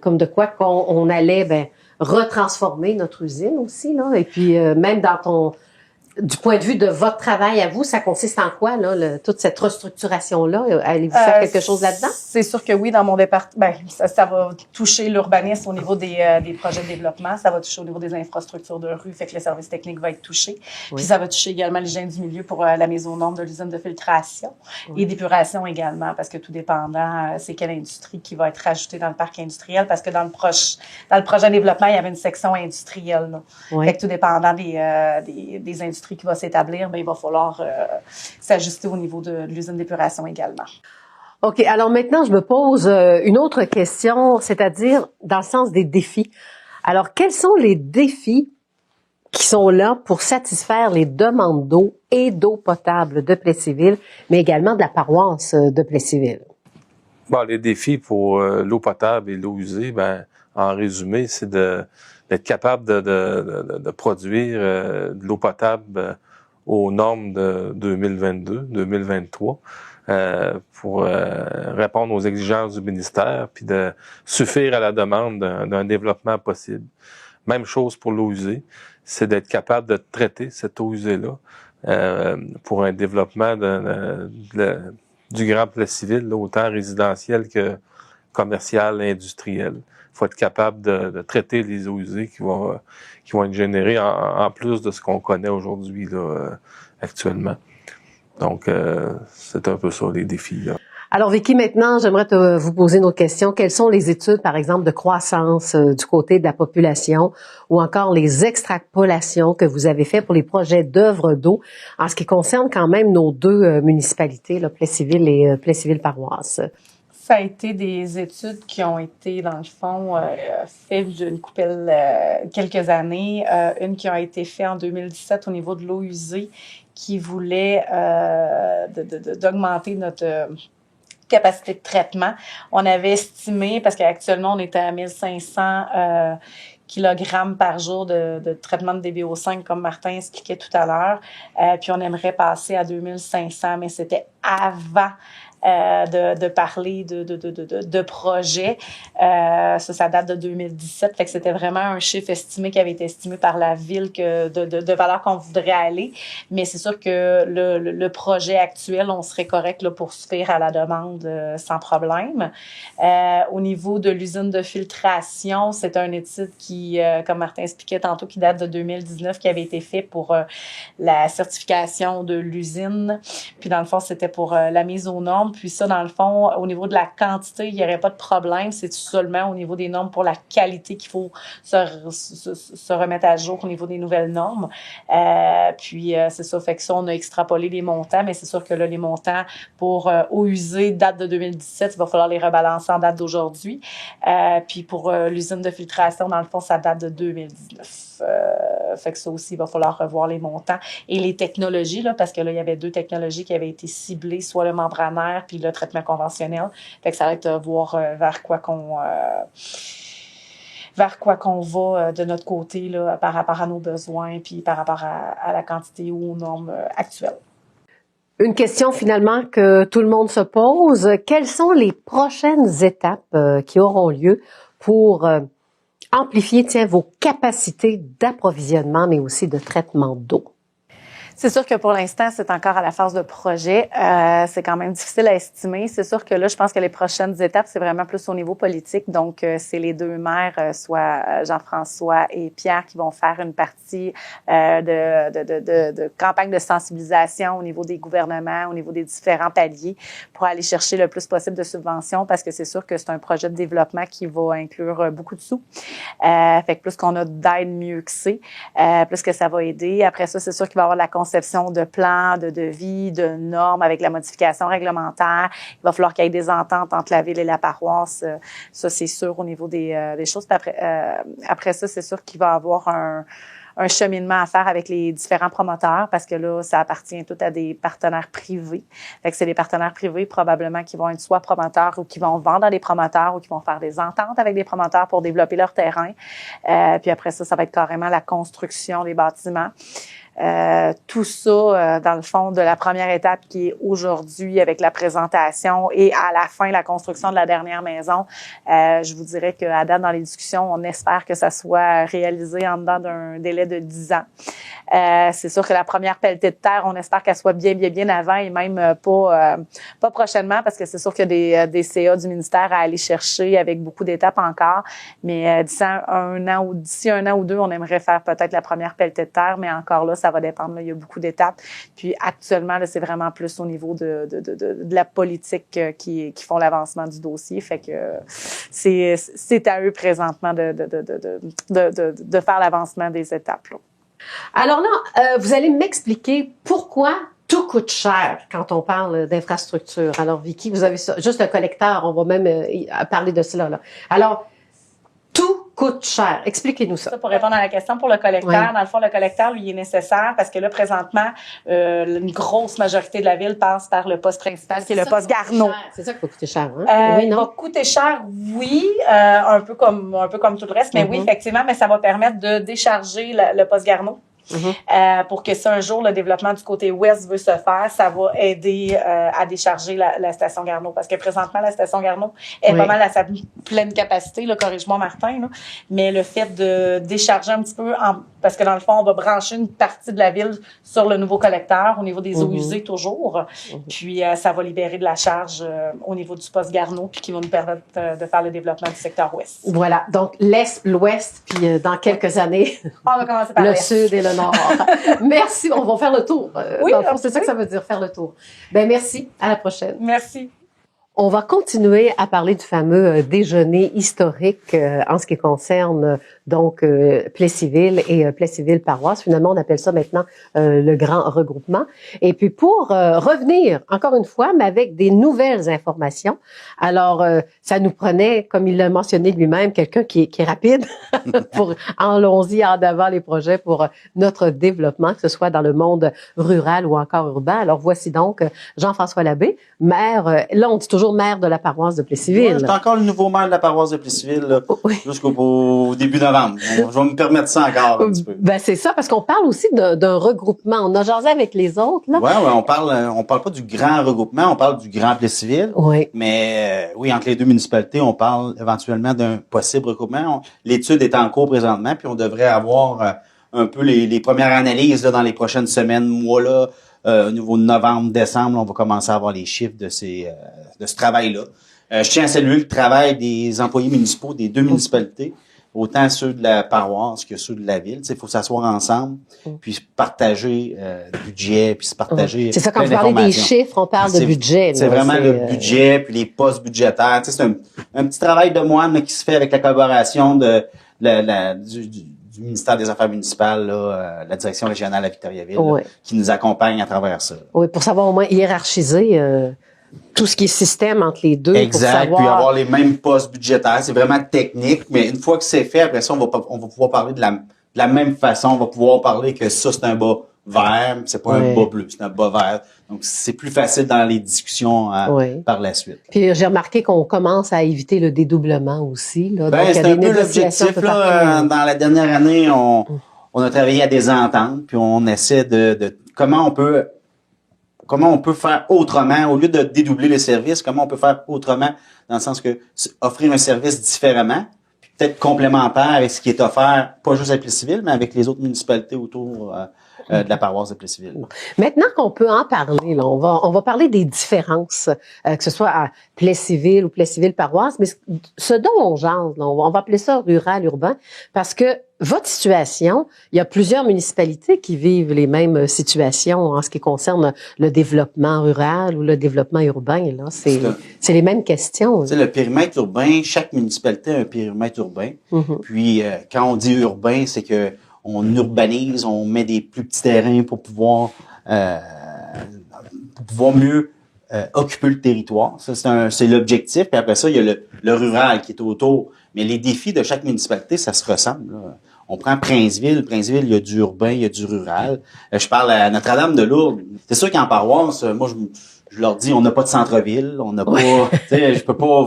S1: Comme de quoi qu'on allait retransformer notre usine aussi, là. Et puis, même du point de vue de votre travail à vous, ça consiste en quoi, là, toute cette restructuration-là? Allez-vous faire quelque chose là-dedans?
S5: C'est sûr que oui, dans mon département, ça va toucher l'urbanisme au niveau des projets de développement, ça va toucher au niveau des infrastructures de rue, fait que le service technique va être touché.
S1: Oui.
S5: Puis ça va toucher également l'hygiène du milieu pour la mise aux normes de l'usine de filtration et d'épuration également, parce que tout dépendant, c'est quelle industrie qui va être rajoutée dans le parc industriel, parce que dans le projet de développement, il y avait une section industrielle, là.
S1: Oui.
S5: Fait que tout dépendant des industries qui va s'établir, il va falloir s'ajuster au niveau de l'usine d'épuration également.
S1: OK. Alors maintenant, je me pose une autre question, c'est-à-dire dans le sens des défis. Alors, quels sont les défis qui sont là pour satisfaire les demandes d'eau et d'eau potable de Plessisville, mais également de la paroisse de Plessisville?
S6: Bon, les défis pour l'eau potable et l'eau usée, en résumé, c'est d'être capable de produire de l'eau potable aux normes de 2022, 2023, pour répondre aux exigences du ministère, puis de suffire à la demande d'un développement possible. Même chose pour l'eau usée, c'est d'être capable de traiter cette eau usée-là pour un développement du Grand Plessisville, autant résidentiel que commercial et industriel. Il faut être capable de traiter les eaux usées qui vont être générées en plus de ce qu'on connaît aujourd'hui là, actuellement. Donc, c'est un peu ça, les défis, là.
S1: Alors, Vicky, maintenant, j'aimerais vous poser une autre question. Quelles sont les études, par exemple, de croissance du côté de la population ou encore les extrapolations que vous avez fait pour les projets d'œuvres d'eau en ce qui concerne quand même nos deux municipalités, là, Plessisville et Plessisville-Paroisse?
S5: Ça a été des études qui ont été, dans le fond, faites d'une quelques années. Une qui a été faite en 2017 au niveau de l'eau usée, qui voulait d'augmenter notre capacité de traitement. On avait estimé, parce qu'actuellement, on était à 1500 kilogrammes par jour de traitement de DBO5, comme Martin expliquait tout à l'heure. Puis on aimerait passer à 2500, mais c'était avant de parler de projets. Ça date de 2017. Fait que c'était vraiment un chiffre estimé qui avait été estimé par la ville de valeur qu'on voudrait aller. Mais c'est sûr que le projet actuel, on serait correct là, pour suffire à la demande sans problème. Au niveau de l'usine de filtration, c'est une étude qui, comme Martin expliquait tantôt, qui date de 2019, qui avait été fait pour la certification de l'usine. Puis dans le fond, c'était pour la mise aux normes. Puis ça, dans le fond, au niveau de la quantité, il n'y aurait pas de problème. C'est seulement au niveau des normes pour la qualité qu'il faut se remettre à jour au niveau des nouvelles normes. Puis c'est ça, fait que ça, on a extrapolé les montants, mais c'est sûr que là, les montants pour eau usée date de 2017, il va falloir les rebalancer en date d'aujourd'hui. Puis pour l'usine de filtration, dans le fond, ça date de 2019. Fait que ça aussi, il va falloir revoir les montants et les technologies, là, parce que là, il y avait deux technologies qui avaient été ciblées, soit le membranaire puis le traitement conventionnel. Fait que ça va être voir vers quoi qu'on va de notre côté là, par rapport à nos besoins puis par rapport à la quantité ou aux normes actuelles.
S1: Une question finalement que tout le monde se pose. Quelles sont les prochaines étapes qui auront lieu pour amplifier vos capacités d'approvisionnement, mais aussi de traitement d'eau?
S5: C'est sûr que pour l'instant, c'est encore à la phase de projet. C'est quand même difficile à estimer. C'est sûr que là, je pense que les prochaines étapes, c'est vraiment plus au niveau politique. Donc, c'est les deux maires, soit Jean-François et Pierre, qui vont faire une partie de campagne de sensibilisation au niveau des gouvernements, au niveau des différents paliers, pour aller chercher le plus possible de subventions, parce que c'est sûr que c'est un projet de développement qui va inclure beaucoup de sous. Fait que plus qu'on a d'aide, mieux que c'est. Plus que ça va aider. Après ça, c'est sûr qu'il va y avoir la conception de plans, de devis, de normes avec la modification réglementaire. Il va falloir qu'il y ait des ententes entre la ville et la paroisse. Ça, c'est sûr au niveau des choses. Puis après ça, c'est sûr qu'il va y avoir un cheminement à faire avec les différents promoteurs parce que là, ça appartient tout à des partenaires privés. Fait que c'est des partenaires privés probablement qui vont être soit promoteurs ou qui vont vendre à des promoteurs ou qui vont faire des ententes avec des promoteurs pour développer leur terrain. Puis après ça, ça va être carrément la construction des bâtiments. Tout ça, dans le fond, de la première étape qui est aujourd'hui avec la présentation et à la fin, la construction de la dernière maison. Je vous dirais qu'à date, dans les discussions, on espère que ça soit réalisé en dedans d'un délai de 10 ans. C'est sûr que la première pelletée de terre, on espère qu'elle soit bien avant et même pas prochainement parce que c'est sûr qu'il y a des CA du ministère à aller chercher avec beaucoup d'étapes encore. Mais d'ici un an ou deux, on aimerait faire peut-être la première pelletée de terre, mais encore là, ça va dépendre. Là, il y a beaucoup d'étapes. Puis actuellement, là, c'est vraiment plus au niveau de la politique qui font l'avancement du dossier. Fait que c'est à eux présentement de faire l'avancement des étapes. Là.
S1: Alors là, vous allez m'expliquer pourquoi tout coûte cher quand on parle d'infrastructure. Alors Vicky, vous avez ça, juste le collecteur, on va même parler de cela là. Alors, tout coûte cher. Expliquez-nous ça.
S5: Pour répondre à la question pour le collecteur,
S1: oui.
S5: Dans le fond, le collecteur, lui, il est nécessaire parce que là, présentement, une grosse majorité de la ville passe par le poste principal, qui est le poste Garneau.
S1: C'est ça qui va coûter cher, hein? Oui,
S5: il
S1: non?
S5: va coûter cher, oui, un peu comme tout le reste, mais oui, effectivement, mais ça va permettre de décharger le poste Garneau. Pour que si un jour le développement du côté ouest veut se faire, ça va aider à décharger la station Garneau. Parce que présentement, la station Garneau est pas mal à sa pleine capacité, là, corrige-moi Martin, là. Mais le fait de décharger un petit peu, parce que dans le fond, on va brancher une partie de la ville sur le nouveau collecteur au niveau des eaux usées toujours. Puis ça va libérer de la charge au niveau du poste Garneau, puis qui va nous permettre de faire le développement du secteur ouest.
S1: Voilà, donc l'est, l'ouest, puis dans quelques années,
S5: on va commencer par
S1: le
S5: l'est.
S1: sud et le nord. Merci, on va faire le tour.
S5: Oui,
S1: dans le fond, c'est ça que ça veut dire, faire le tour. Ben merci, à la prochaine.
S5: Merci.
S1: On va continuer à parler du fameux déjeuner historique en ce qui concerne donc Plessisville et Plessisville paroisse. Finalement, on appelle ça maintenant le grand regroupement. Et puis pour revenir encore une fois, mais avec des nouvelles informations. Alors, ça nous prenait, comme il l'a mentionné lui-même, quelqu'un qui est rapide pour allons-y en avant les projets pour notre développement, que ce soit dans le monde rural ou encore urbain. Alors voici donc Jean-François Labbé, maire. Là, on dit toujours maire de la paroisse de Plessisville.
S7: Ouais, je suis encore le nouveau maire de la paroisse de Plessisville là, jusqu'au début novembre. Je vais me permettre ça encore un petit peu.
S1: Ben c'est ça, parce qu'on parle aussi d'un regroupement. On a jasé avec les autres, là.
S7: Ouais, on parle pas du grand regroupement, on parle du grand Plessisville.
S1: Oui.
S7: Mais oui, entre les deux municipalités, on parle éventuellement d'un possible regroupement. L'étude est en cours présentement, puis on devrait avoir un peu les premières analyses là, dans les prochaines semaines, mois là. Au niveau de novembre, décembre, on va commencer à avoir les chiffres de ce travail-là. Je tiens à saluer le travail des employés municipaux des deux municipalités, autant ceux de la paroisse que ceux de la ville. Il faut s'asseoir ensemble, puis se partager le budget, puis se partager.
S1: C'est ça, quand vous parlez des chiffres, on parle de budget.
S7: C'est vraiment le budget, puis les postes budgétaires. C'est un petit travail de moine là, qui se fait avec la collaboration du ministère des Affaires municipales, là, la direction régionale à Victoriaville, là, qui nous accompagne à travers ça.
S1: Oui, pour savoir au moins hiérarchiser tout ce qui est système entre les deux.
S7: Exact,
S1: pour savoir...
S7: puis avoir les mêmes postes budgétaires. C'est vraiment technique, mais une fois que c'est fait, après ça, on va pouvoir parler de la même façon. On va pouvoir parler que ça, c'est un bas vert, c'est pas un bas bleu, c'est un bas vert. Donc, c'est plus facile dans les discussions par la suite.
S1: Puis j'ai remarqué qu'on commence à éviter le dédoublement aussi. Là.
S7: Ben,
S1: donc,
S7: c'est un peu l'objectif. Là, dans la dernière année, on a travaillé à des ententes, puis on essaie de comment on peut faire autrement, au lieu de dédoubler les services, comment on peut faire autrement, dans le sens que offrir un service différemment, puis peut-être complémentaire avec ce qui est offert, pas juste à Plessisville, mais avec les autres municipalités autour de la paroisse de Plessisville.
S1: Maintenant qu'on peut en parler, là, on va parler des différences, que ce soit à Plessisville ou Plessisville paroisse, mais ce dont on jase, là, on va appeler ça rural, urbain, parce que votre situation, il y a plusieurs municipalités qui vivent les mêmes situations en ce qui concerne le développement rural ou le développement urbain. Là, c'est les mêmes questions.
S7: Le périmètre urbain, chaque municipalité a un périmètre urbain. Puis quand on dit urbain, c'est que on urbanise, on met des plus petits terrains pour pouvoir mieux occuper le territoire. Ça, c'est l'objectif. Puis après ça, il y a le rural qui est autour. Mais les défis de chaque municipalité, ça se ressemble, là. On prend Princeville. Princeville, il y a du urbain, il y a du rural. Je parle à Notre-Dame-de-Lourdes. C'est sûr qu'en paroisse, moi, je leur dis, on n'a pas de centre-ville. On n'a pas, tu sais, je peux pas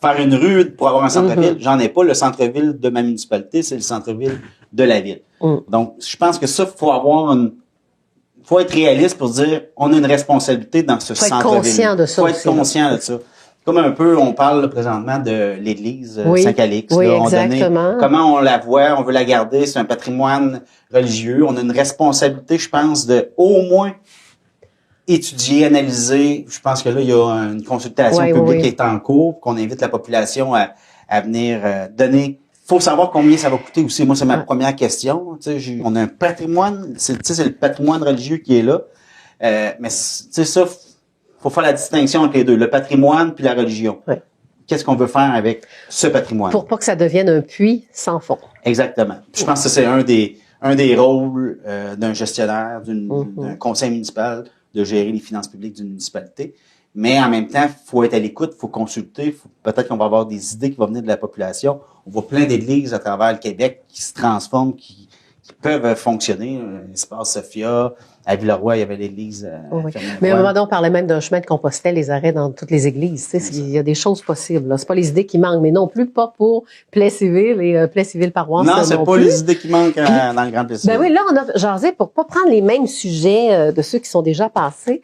S7: faire une rue pour avoir un centre-ville. J'en ai pas. Le centre-ville de ma municipalité, c'est le centre-ville de la ville. Donc, je pense que ça, faut être réaliste pour dire, on a une responsabilité dans ce centre-ville.
S1: Faut être conscient de ça.
S7: Faut être conscient de ça. Comme un peu, on parle là, présentement de l'église Saint-Calix.
S1: Oui,
S7: là,
S1: exactement.
S7: Comment on la voit, on veut la garder, c'est un patrimoine religieux. On a une responsabilité, je pense, de au moins étudier, analyser. Je pense que là, il y a une consultation publique qui est en cours, qu'on invite la population à venir donner. Faut savoir combien ça va coûter aussi. Moi, c'est ma première question. Tu sais, on a un patrimoine, c'est le patrimoine religieux qui est là. Mais tu sais, ça, faut faire la distinction entre les deux, le patrimoine puis la religion.
S1: Oui.
S7: Qu'est-ce qu'on veut faire avec ce patrimoine?
S1: Pour pas que ça devienne un puits sans fond.
S7: Exactement. Je pense que c'est un des rôles d'un gestionnaire, d'un conseil municipal, de gérer les finances publiques d'une municipalité. Mais en même temps, faut être à l'écoute, faut consulter, peut-être qu'on va avoir des idées qui vont venir de la population. On voit plein d'églises à travers le Québec qui se transforment, qui peuvent fonctionner. L'espace Sophia, à Villeroy, il y avait l'église.
S1: Mais à un moment donné, on parlait même d'un chemin de Compostelle, les arrêts dans toutes les églises. Tu sais, il y a des choses possibles. Là. C'est pas les idées qui manquent, mais non plus pas pour Plessisville et Plessisville paroisse.
S7: Non, c'est pas les idées qui manquent dans le Grand Plessisville.
S1: Ben oui, là, on a jasé pour pas prendre les mêmes sujets de ceux qui sont déjà passés.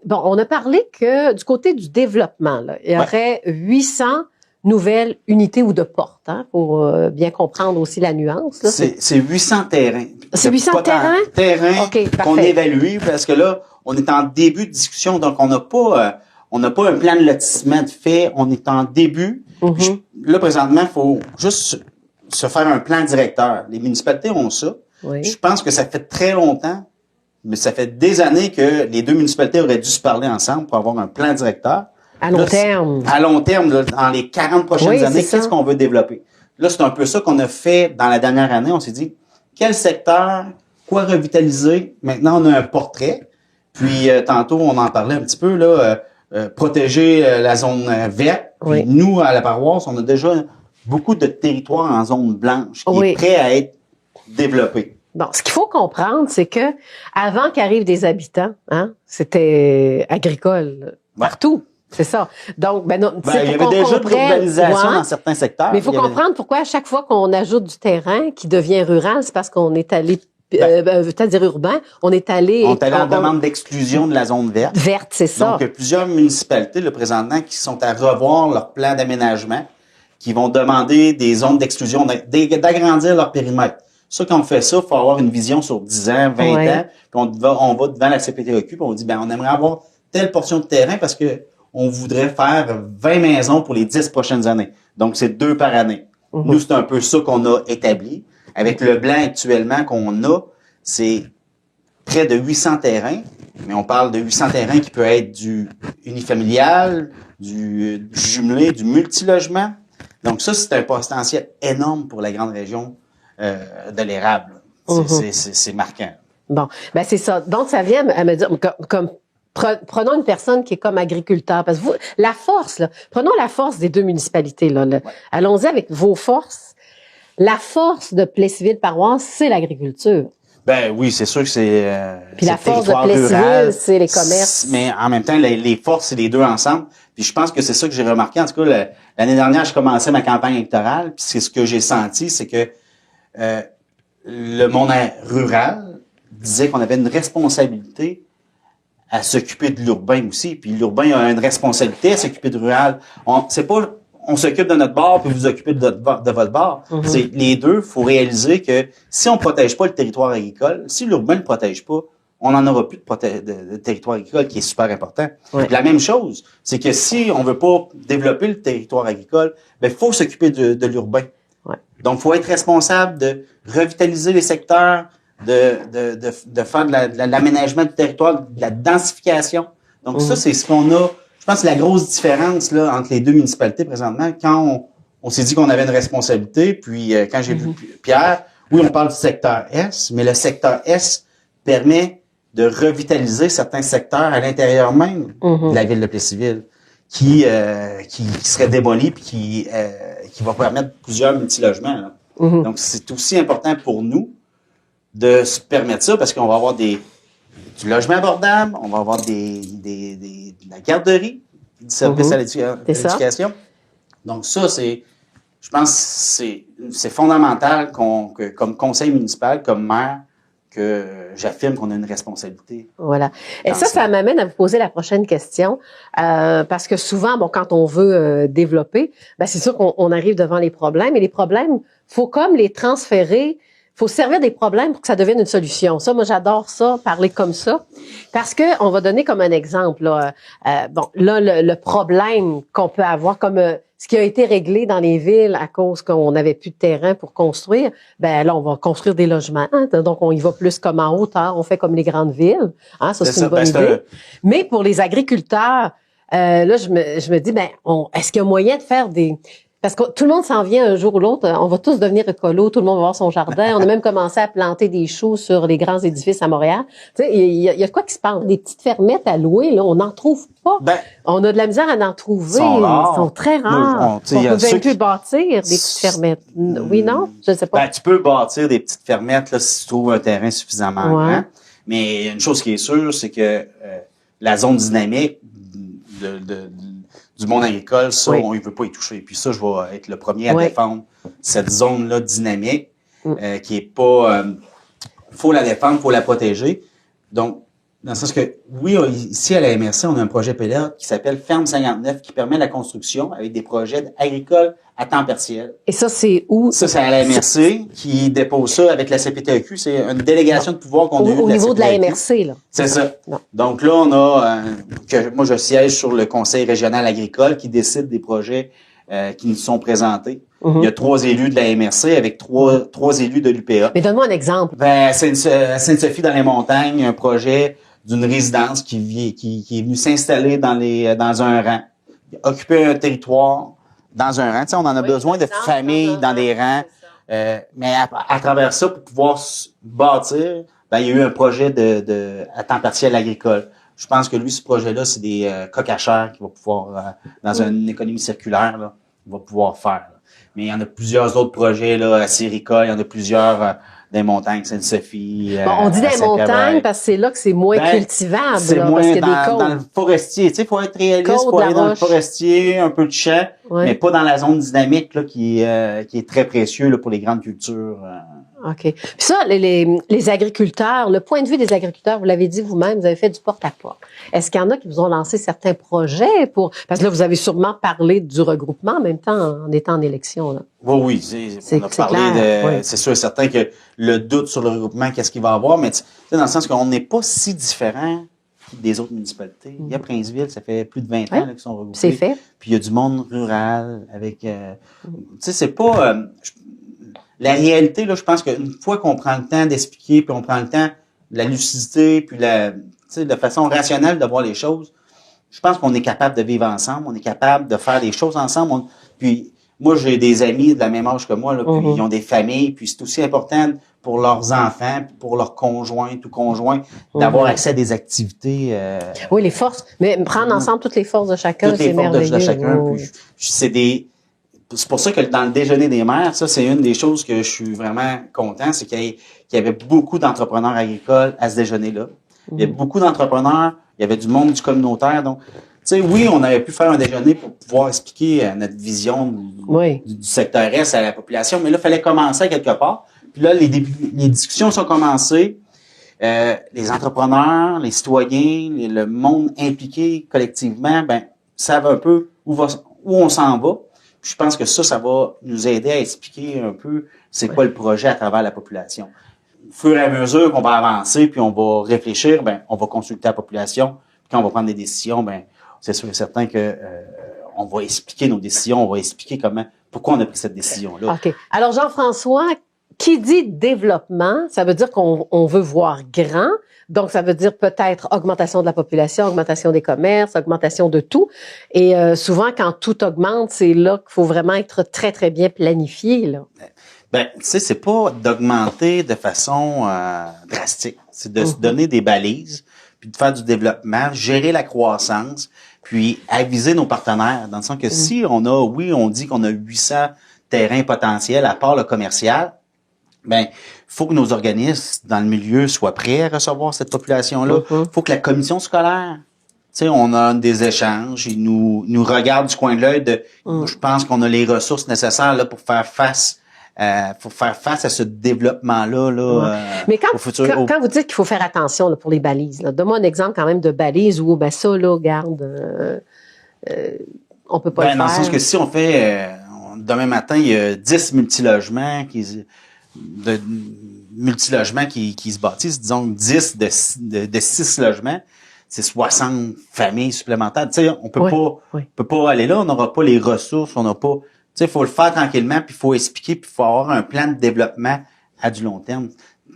S1: Bon, on a parlé que du côté du développement, là, il y aurait 800 nouvelles unités ou de portes, hein, pour bien comprendre aussi la nuance. Là,
S7: c'est 800 terrains.
S1: C'est 800 terrains?
S7: Terrains qu'on évalue, parce que là, on est en début de discussion, donc on n'a pas un plan de lotissement de fait, on est en début. Là, présentement, il faut juste se faire un plan directeur. Les municipalités ont ça.
S1: Oui.
S7: Je pense que ça fait très longtemps, mais ça fait des années que les deux municipalités auraient dû se parler ensemble pour avoir un plan directeur.
S1: À long terme.
S7: À long terme, là, dans les 40 prochaines années, qu'est-ce qu'on veut développer? Là, c'est un peu ça qu'on a fait dans la dernière année. On s'est dit, quel secteur, quoi revitaliser? Maintenant, on a un portrait. Puis, tantôt, on en parlait un petit peu, là, protéger la zone verte. Puis, nous, à la paroisse, on a déjà beaucoup de territoires en zone blanche qui est prêt à être développé.
S1: Bon, ce qu'il faut comprendre, c'est que avant qu'arrivent des habitants, hein, c'était agricole partout. C'est ça. Donc, il
S7: y avait déjà de l'urbanisation dans certains secteurs.
S1: Mais il faut comprendre pourquoi à chaque fois qu'on ajoute du terrain qui devient rural, c'est parce qu'on est allé, c'est-à-dire urbain, on est allé
S7: en demande d'exclusion de la zone verte.
S1: Verte, c'est ça.
S7: Donc, plusieurs municipalités, là, présentement, qui sont à revoir leur plan d'aménagement, qui vont demander des zones d'exclusion, d'agrandir leur périmètre. Ça, quand on fait ça, il faut avoir une vision sur 10 ans, 20 ans, puis on va devant la CPTEQ, puis on dit, on aimerait avoir telle portion de terrain parce que on voudrait faire 20 maisons pour les 10 prochaines années. Donc, c'est 2 par année. Nous, c'est un peu ça qu'on a établi. Avec le blanc actuellement qu'on a, c'est près de 800 terrains, mais on parle de 800 terrains qui peut être du unifamilial, du jumelé, du multilogement. Donc, ça, c'est un potentiel énorme pour la grande région de l'érable. C'est marquant.
S1: Bon, c'est ça. Donc, ça vient à me dire, comme prenons une personne qui est comme agriculteur, parce que prenons la force des deux municipalités, là. Allons-y avec vos forces. La force de Plessisville-Paroisse, c'est l'agriculture.
S7: Ben oui, c'est sûr que c'est
S1: puis la force de Plessisville, c'est les commerces.
S7: Mais en même temps, les forces, c'est les deux ensemble. Puis je pense que c'est ça que j'ai remarqué. En tout cas, l'année dernière, je commençais ma campagne électorale, puis c'est ce que j'ai senti, c'est que le monde rural disait qu'on avait une responsabilité à s'occuper de l'urbain aussi. Puis l'urbain a une responsabilité à s'occuper de rural. C'est pas on s'occupe de notre bord puis vous occupez de votre bord. C'est les deux. Faut réaliser que si on protège pas le territoire agricole, si l'urbain ne le protège pas, on n'en aura plus de territoire agricole qui est super important. La même chose, c'est que si on veut pas développer le territoire agricole, faut s'occuper de l'urbain. Donc, faut être responsable de revitaliser les secteurs, de faire de l'aménagement du territoire, de la densification. Donc, ça, c'est ce qu'on a. Je pense que c'est la grosse différence là entre les deux municipalités présentement. Quand on s'est dit qu'on avait une responsabilité, puis quand j'ai vu Pierre, oui, on parle du secteur S, mais le secteur S permet de revitaliser certains secteurs à l'intérieur même de la ville de Plessisville qui serait démoli puis qui va permettre plusieurs multilogements. Là. Donc, c'est aussi important pour nous de se permettre ça parce qu'on va avoir du logement abordable, on va avoir de la garderie, du service à l'éducation. Donc, ça, je pense que c'est fondamental que comme conseil municipal, comme maire, que j'affirme qu'on a une responsabilité.
S1: Voilà. Et ça m'amène à vous poser la prochaine question, parce que souvent, quand on veut développer, c'est sûr qu'on arrive devant les problèmes, et les problèmes, faut comme les transférer, faut servir des problèmes pour que ça devienne une solution. Ça, moi, j'adore ça, parler comme ça, parce que on va donner comme un exemple, là, le problème qu'on peut avoir, comme ce qui a été réglé dans les villes à cause qu'on n'avait plus de terrain pour construire, là, on va construire des logements. Hein, donc, on y va plus comme en hauteur, on fait comme les grandes villes. Hein, ça, c'est une bonne idée. Mais pour les agriculteurs, là, je me dis, est-ce qu'il y a moyen de faire parce que tout le monde s'en vient un jour ou l'autre, on va tous devenir écolos, tout le monde va avoir son jardin. On a même commencé à planter des choux sur les grands édifices à Montréal. Tu sais, il y a de quoi qui se passe. Des petites fermettes à louer, là, on n'en trouve pas. On a de la misère à en trouver. Ils sont très rares. On peut même plus bâtir des petites fermettes. Oui, non? Je sais pas.
S7: Tu peux bâtir des petites fermettes là, si tu trouves un terrain suffisamment grand. Mais une chose qui est sûre, c'est que la zone dynamique du monde agricole, ça, on ne veut pas y toucher. Puis ça, je vais être le premier à défendre cette zone-là dynamique, qui est pas... faut la défendre, faut la protéger. Donc, dans le sens que, oui, ici à la MRC, on a un projet pilote qui s'appelle Ferme 59, qui permet la construction avec des projets agricoles à temps partiel.
S1: Et ça, c'est où?
S7: Ça, c'est à la MRC qui dépose ça avec la CPTEQ. C'est une délégation de pouvoir qu'on a eue.
S1: Au niveau de la MRC, là.
S7: C'est ça. Non. Donc là, on a, moi, je siège sur le Conseil régional agricole qui décide des projets qui nous sont présentés. Il y a 3 élus de la MRC avec 3 élus de l'UPA.
S1: Mais donne-moi un exemple.
S7: À Sainte-Sophie, dans les montagnes, un projet d'une résidence qui est venue s'installer dans un rang, occuper un territoire dans un rang. Tu sais, on en a besoin de familles dans des rangs. Mais à travers ça, pour pouvoir bâtir, il y a eu un projet à temps partiel agricole. Je pense que lui, ce projet-là, c'est des coques à chair qu'il va pouvoir, dans une économie circulaire, là, il va pouvoir faire. Là. Mais il y en a plusieurs autres projets là, à Sirica, il y en a plusieurs des montagnes, Sainte-Sophie.
S1: On dit des montagnes parce que c'est là que c'est moins cultivable.
S7: C'est moins dans le forestier. Tu sais, il faut être réaliste pour aller dans le forestier, un peu de champ, mais pas dans la zone dynamique là, qui est très précieux là, pour les grandes cultures.
S1: OK. Puis ça, les agriculteurs, le point de vue des agriculteurs, vous l'avez dit vous-même, vous avez fait du porte-à-porte. Est-ce qu'il y en a qui vous ont lancé certains projets parce que là, vous avez sûrement parlé du regroupement en même temps en étant en élection, là.
S7: Oui. On a parlé c'est sûr et certain que le doute sur le regroupement, qu'est-ce qu'il va y avoir, mais tu sais, dans le sens qu'on n'est pas si différent des autres municipalités. Il y a Princeville, ça fait plus de 20 ans là, qu'ils sont regroupés.
S1: C'est fait.
S7: Puis il y a du monde rural avec... tu sais, c'est pas... la réalité, là, je pense qu'une fois qu'on prend le temps d'expliquer, puis on prend le temps de la lucidité, puis de façon rationnelle de voir les choses, je pense qu'on est capable de vivre ensemble, on est capable de faire des choses ensemble. Puis moi, j'ai des amis de la même âge que moi, là, puis ils ont des familles, puis c'est aussi important pour leurs enfants, puis pour leurs conjointes ou conjoints, d'avoir accès à des activités.
S1: Oui, les forces. Mais prendre ensemble toutes les forces de chacun, c'est merveilleux.
S7: Toutes les forces de chacun. Puis c'est pour ça que dans le déjeuner des maires, ça, c'est une des choses que je suis vraiment content, c'est qu'il y avait beaucoup d'entrepreneurs agricoles à ce déjeuner-là. Il y avait beaucoup d'entrepreneurs, il y avait du monde du communautaire. Donc, tu sais, oui, on avait pu faire un déjeuner pour pouvoir expliquer notre vision du secteur S à la population, mais là, il fallait commencer à quelque part. Puis là, les discussions sont commencées. Les entrepreneurs, les citoyens, le monde impliqué collectivement, savent un peu où on s'en va. Puis je pense que ça va nous aider à expliquer un peu c'est quoi le projet à travers la population. Au fur et à mesure qu'on va avancer, puis on va réfléchir, on va consulter la population. Puis quand on va prendre des décisions, c'est sûr et certain que on va expliquer nos décisions, on va expliquer pourquoi on a pris cette décision-là.
S1: OK. Alors Jean-François, qui dit développement, ça veut dire qu'on veut voir grand. Donc, ça veut dire peut-être augmentation de la population, augmentation des commerces, augmentation de tout. Et souvent, quand tout augmente, c'est là qu'il faut vraiment être très, très bien planifié, là.
S7: Ben, tu sais, c'est pas d'augmenter de façon drastique. C'est de se donner des balises, puis de faire du développement, gérer la croissance, puis aviser nos partenaires. Dans le sens que si on dit qu'on a 800 terrains potentiels à part le commercial, ben, faut que nos organismes dans le milieu soient prêts à recevoir cette population-là. Faut que la commission scolaire, tu sais, on a des échanges, ils nous regardent du coin de l'œil de, je pense qu'on a les ressources nécessaires là pour faire face à ce développement-là
S1: Mais
S7: au futur.
S1: quand vous dites qu'il faut faire attention là, pour les balises, là, donne-moi un exemple quand même de balises où ben ça là, garde, on peut pas le faire.
S7: Dans le sens que si on fait demain matin, il y a 10 multilogements qui se bâtissent, disons 10 de 6 logements, c'est 60 familles supplémentaires. Tu sais, on peut pas aller là, on n'aura pas les ressources, on n'a pas. Tu sais, il faut le faire tranquillement, puis il faut expliquer, puis il faut avoir un plan de développement à du long terme.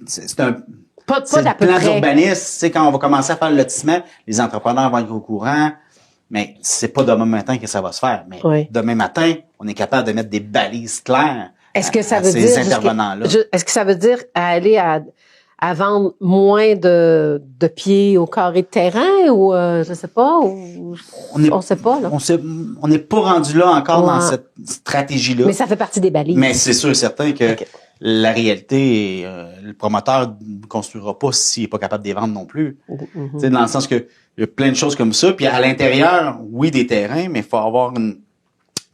S7: C'est un le plan d'urbanisme. Tu sais, quand on va commencer à faire le lotissement, les entrepreneurs vont être au courant, mais c'est pas demain matin que ça va se faire. Mais demain matin, on est capable de mettre des balises claires.
S1: Est-ce que ça veut
S7: ces intervenants-là.
S1: Est-ce que ça veut dire aller à vendre moins de pieds au carré de terrain ou je sais pas, ou on sait pas là.
S7: On n'est pas rendu là encore dans cette stratégie-là.
S1: Mais ça fait partie des balises.
S7: Mais c'est sûr et certain que la réalité, le promoteur ne construira pas s'il est pas capable de les vendre non plus. Tu sais, dans le sens que il y a plein de choses comme ça. Puis à l'intérieur, oui, des terrains, mais il faut avoir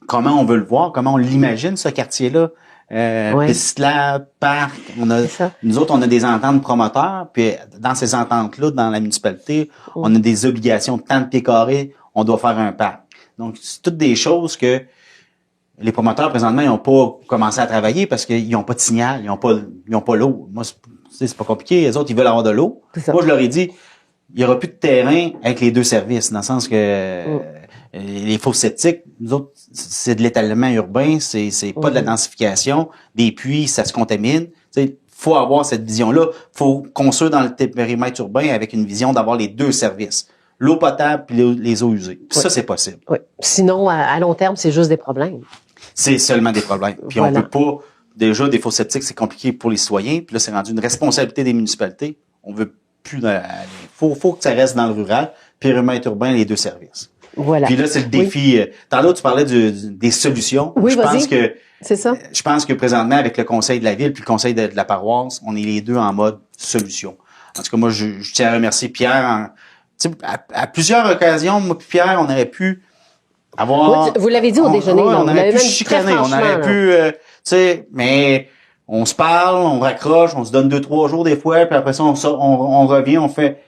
S7: comment on veut le voir, comment on l'imagine ce quartier-là. Piste là, parc, nous autres, on a des ententes promoteurs, puis dans ces ententes-là, dans la municipalité, on a des obligations de tant de pieds carrés, on doit faire un parc. Donc, c'est toutes des choses que les promoteurs, présentement, ils n'ont pas commencé à travailler parce qu'ils n'ont pas de signal, ils n'ont pas l'eau. Moi, c'est pas compliqué, les autres, ils veulent avoir de l'eau. Moi, je leur ai dit, il y aura plus de terrain avec les deux services, dans le sens que les fosses septiques, nous autres, c'est de l'étalement urbain, c'est pas de la densification. Des puits, ça se contamine. Faut avoir cette vision-là. Faut construire dans le périmètre urbain avec une vision d'avoir les deux services. L'eau potable puis les eaux usées. Puis ça, c'est possible.
S1: Oui. Sinon, à long terme, c'est juste des problèmes.
S7: C'est seulement des problèmes. Puis on peut pas... Déjà, des fosses septiques, c'est compliqué pour les citoyens. Puis là, c'est rendu une responsabilité des municipalités. On veut plus aller. Faut que ça reste dans le rural. Périmètre urbain, les deux services.
S1: Voilà.
S7: Puis là, c'est le défi. Tantôt, tu parlais des solutions.
S1: Oui,
S7: C'est ça. Je pense que présentement, avec le conseil de la ville puis le conseil de la paroisse, on est les deux en mode solution. En tout cas, moi, je tiens à remercier Pierre. À plusieurs occasions, moi puis Pierre, on aurait pu avoir...
S1: Vous l'avez dit au déjeuner.
S7: On aurait pu chicaner. On aurait pu... mais on se parle, on raccroche, on se donne 2-3 jours des fois, puis après ça, on revient, on fait...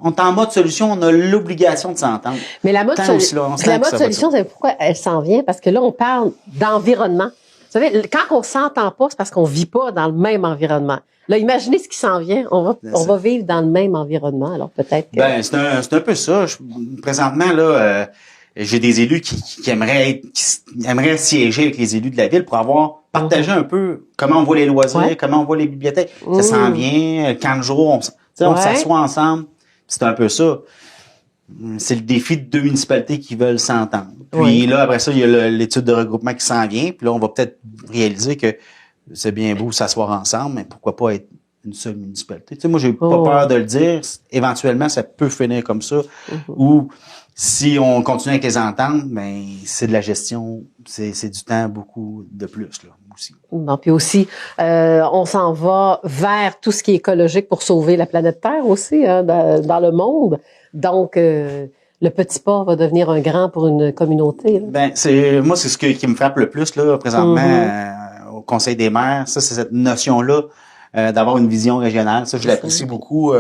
S7: On est en mode solution, on a l'obligation de s'entendre.
S1: Mais la mode solution, vous savez pourquoi elle s'en vient? Parce que là, on parle d'environnement. Vous savez, quand on s'entend pas, c'est parce qu'on vit pas dans le même environnement. Là, imaginez ce qui s'en vient. On va vivre dans le même environnement. Alors peut-être que...
S7: c'est un peu ça. Présentement, là, j'ai des élus qui aimeraient siéger avec les élus de la ville pour avoir partagé un peu comment on voit les loisirs, comment on voit les bibliothèques. Ça s'en vient. Quand le jour, on s'assoit ensemble. C'est un peu ça. C'est le défi de deux municipalités qui veulent s'entendre. Puis là, après ça, il y a l'étude de regroupement qui s'en vient. Puis là, on va peut-être réaliser que c'est bien beau s'asseoir ensemble, mais pourquoi pas être une seule municipalité? Tu sais, moi, j'ai pas peur de le dire. Éventuellement, ça peut finir comme ça. Ou si on continue avec les ententes, ben c'est de la gestion, c'est du temps beaucoup de plus là aussi.
S1: Bon, puis aussi, on s'en va vers tout ce qui est écologique pour sauver la planète Terre aussi dans le monde. Donc, le petit pas va devenir un grand pour une communauté. Là.
S7: Ben c'est ce qui me frappe le plus là présentement au Conseil des maires. Ça, c'est cette notion-là d'avoir une vision régionale. Ça, je l'apprécie beaucoup.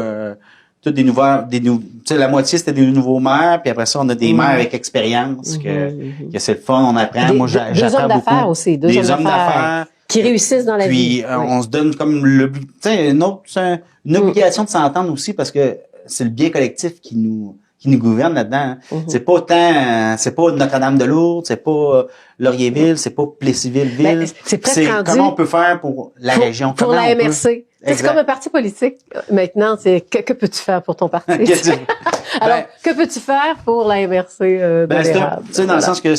S7: Toutes des nouveaux, tu sais, la moitié c'était des nouveaux maires, puis après ça on a des maires avec expérience que c'est le fun, on apprend. Moi, j'apprends beaucoup.
S1: Deux hommes d'affaires aussi, deux hommes d'affaires qui réussissent dans la vie.
S7: Puis on se donne comme tu sais, une obligation de s'entendre aussi parce que c'est le bien collectif qui nous gouverne là-dedans. C'est pas Notre-Dame-de-Lourdes, c'est pas Laurierville, c'est pas Plessisville-Ville.
S1: C'est
S7: comment on peut faire pour la région.
S1: Pour la MRC. C'est comme un parti politique. Maintenant, c'est que peux-tu faire pour ton parti? Alors, que peux-tu faire pour la MRC de l'érable?
S7: Tu sais, dans le sens que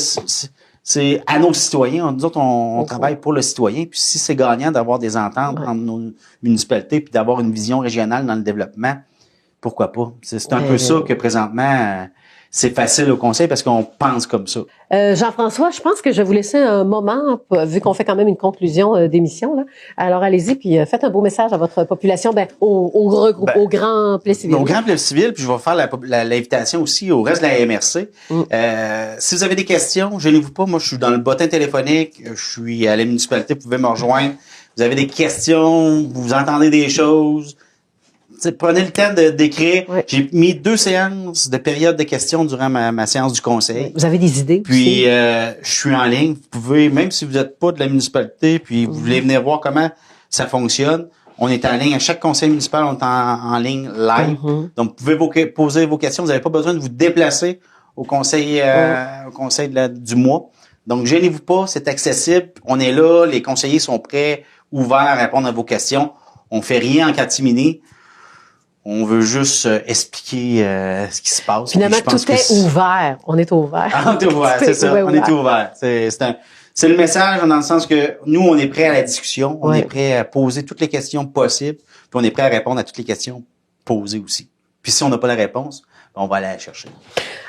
S7: c'est à nos citoyens. Nous autres, on travaille pour le citoyen. Puis si c'est gagnant d'avoir des ententes entre nos municipalités puis d'avoir une vision régionale dans le développement, pourquoi pas? C'est un peu ça que présentement, c'est facile au conseil parce qu'on pense comme ça.
S1: Jean-François, je pense que je vais vous laisser un moment, vu qu'on fait quand même une conclusion d'émission. Là. Alors allez-y, puis faites un beau message à votre population, au grand Plessisville.
S7: Au grand Plessisville, puis je vais faire l'invitation aussi au reste de la MRC. Si vous avez des questions, gênez-vous pas. Moi, je suis dans le bottin téléphonique. Je suis à la municipalité. Vous pouvez me rejoindre. Vous avez des questions, vous entendez des choses. Prenez le temps d'écrire. Oui. J'ai mis 2 séances de période de questions durant ma séance du conseil.
S1: Vous avez des idées?
S7: Puis, je suis en ligne. Vous pouvez, même si vous n'êtes pas de la municipalité, puis vous voulez venir voir comment ça fonctionne, on est en ligne. À chaque conseil municipal, on est en ligne live. Donc, vous pouvez poser vos questions. Vous n'avez pas besoin de vous déplacer au conseil, du mois. Donc, gênez-vous pas. C'est accessible. On est là. Les conseillers sont prêts, ouverts à répondre à vos questions. On fait rien en catimini. On veut juste expliquer ce qui se passe.
S1: Finalement, tout est ouvert. On est ouvert.
S7: On est ouvert, c'est ça. On est ouvert. C'est le message dans le sens que nous, on est prêts à la discussion. On est prêts à poser toutes les questions possibles. Puis on est prêts à répondre à toutes les questions posées aussi. Puis si on n'a pas la réponse, on va aller la chercher.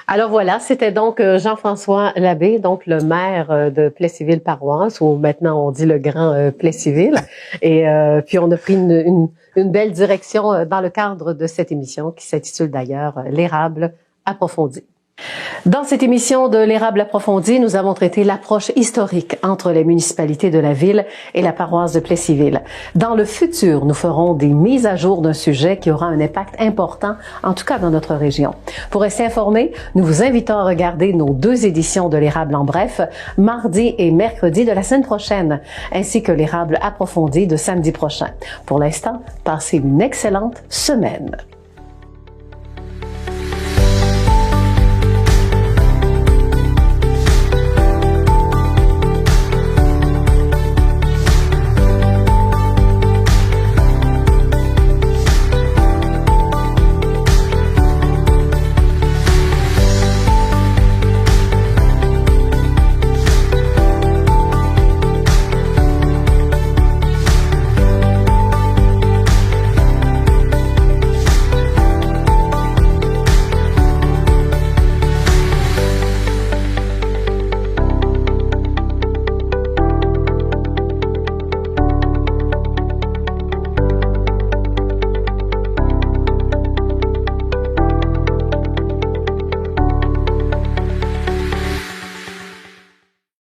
S1: Alors voilà, c'était donc Jean-François Labbé, donc le maire de Plessisville-Paroisse, ou maintenant on dit le Grand Plessisville. Et puis on a pris une belle direction dans le cadre de cette émission qui s'intitule d'ailleurs L'érable approfondi. Dans cette émission de l'érable approfondi, nous avons traité l'approche historique entre les municipalités de la ville et la paroisse de Plessisville. Dans le futur, nous ferons des mises à jour d'un sujet qui aura un impact important, en tout cas dans notre région. Pour rester informés, nous vous invitons à regarder nos 2 éditions de l'érable en bref, mardi et mercredi de la semaine prochaine, ainsi que l'érable approfondi de samedi prochain. Pour l'instant, passez une excellente semaine.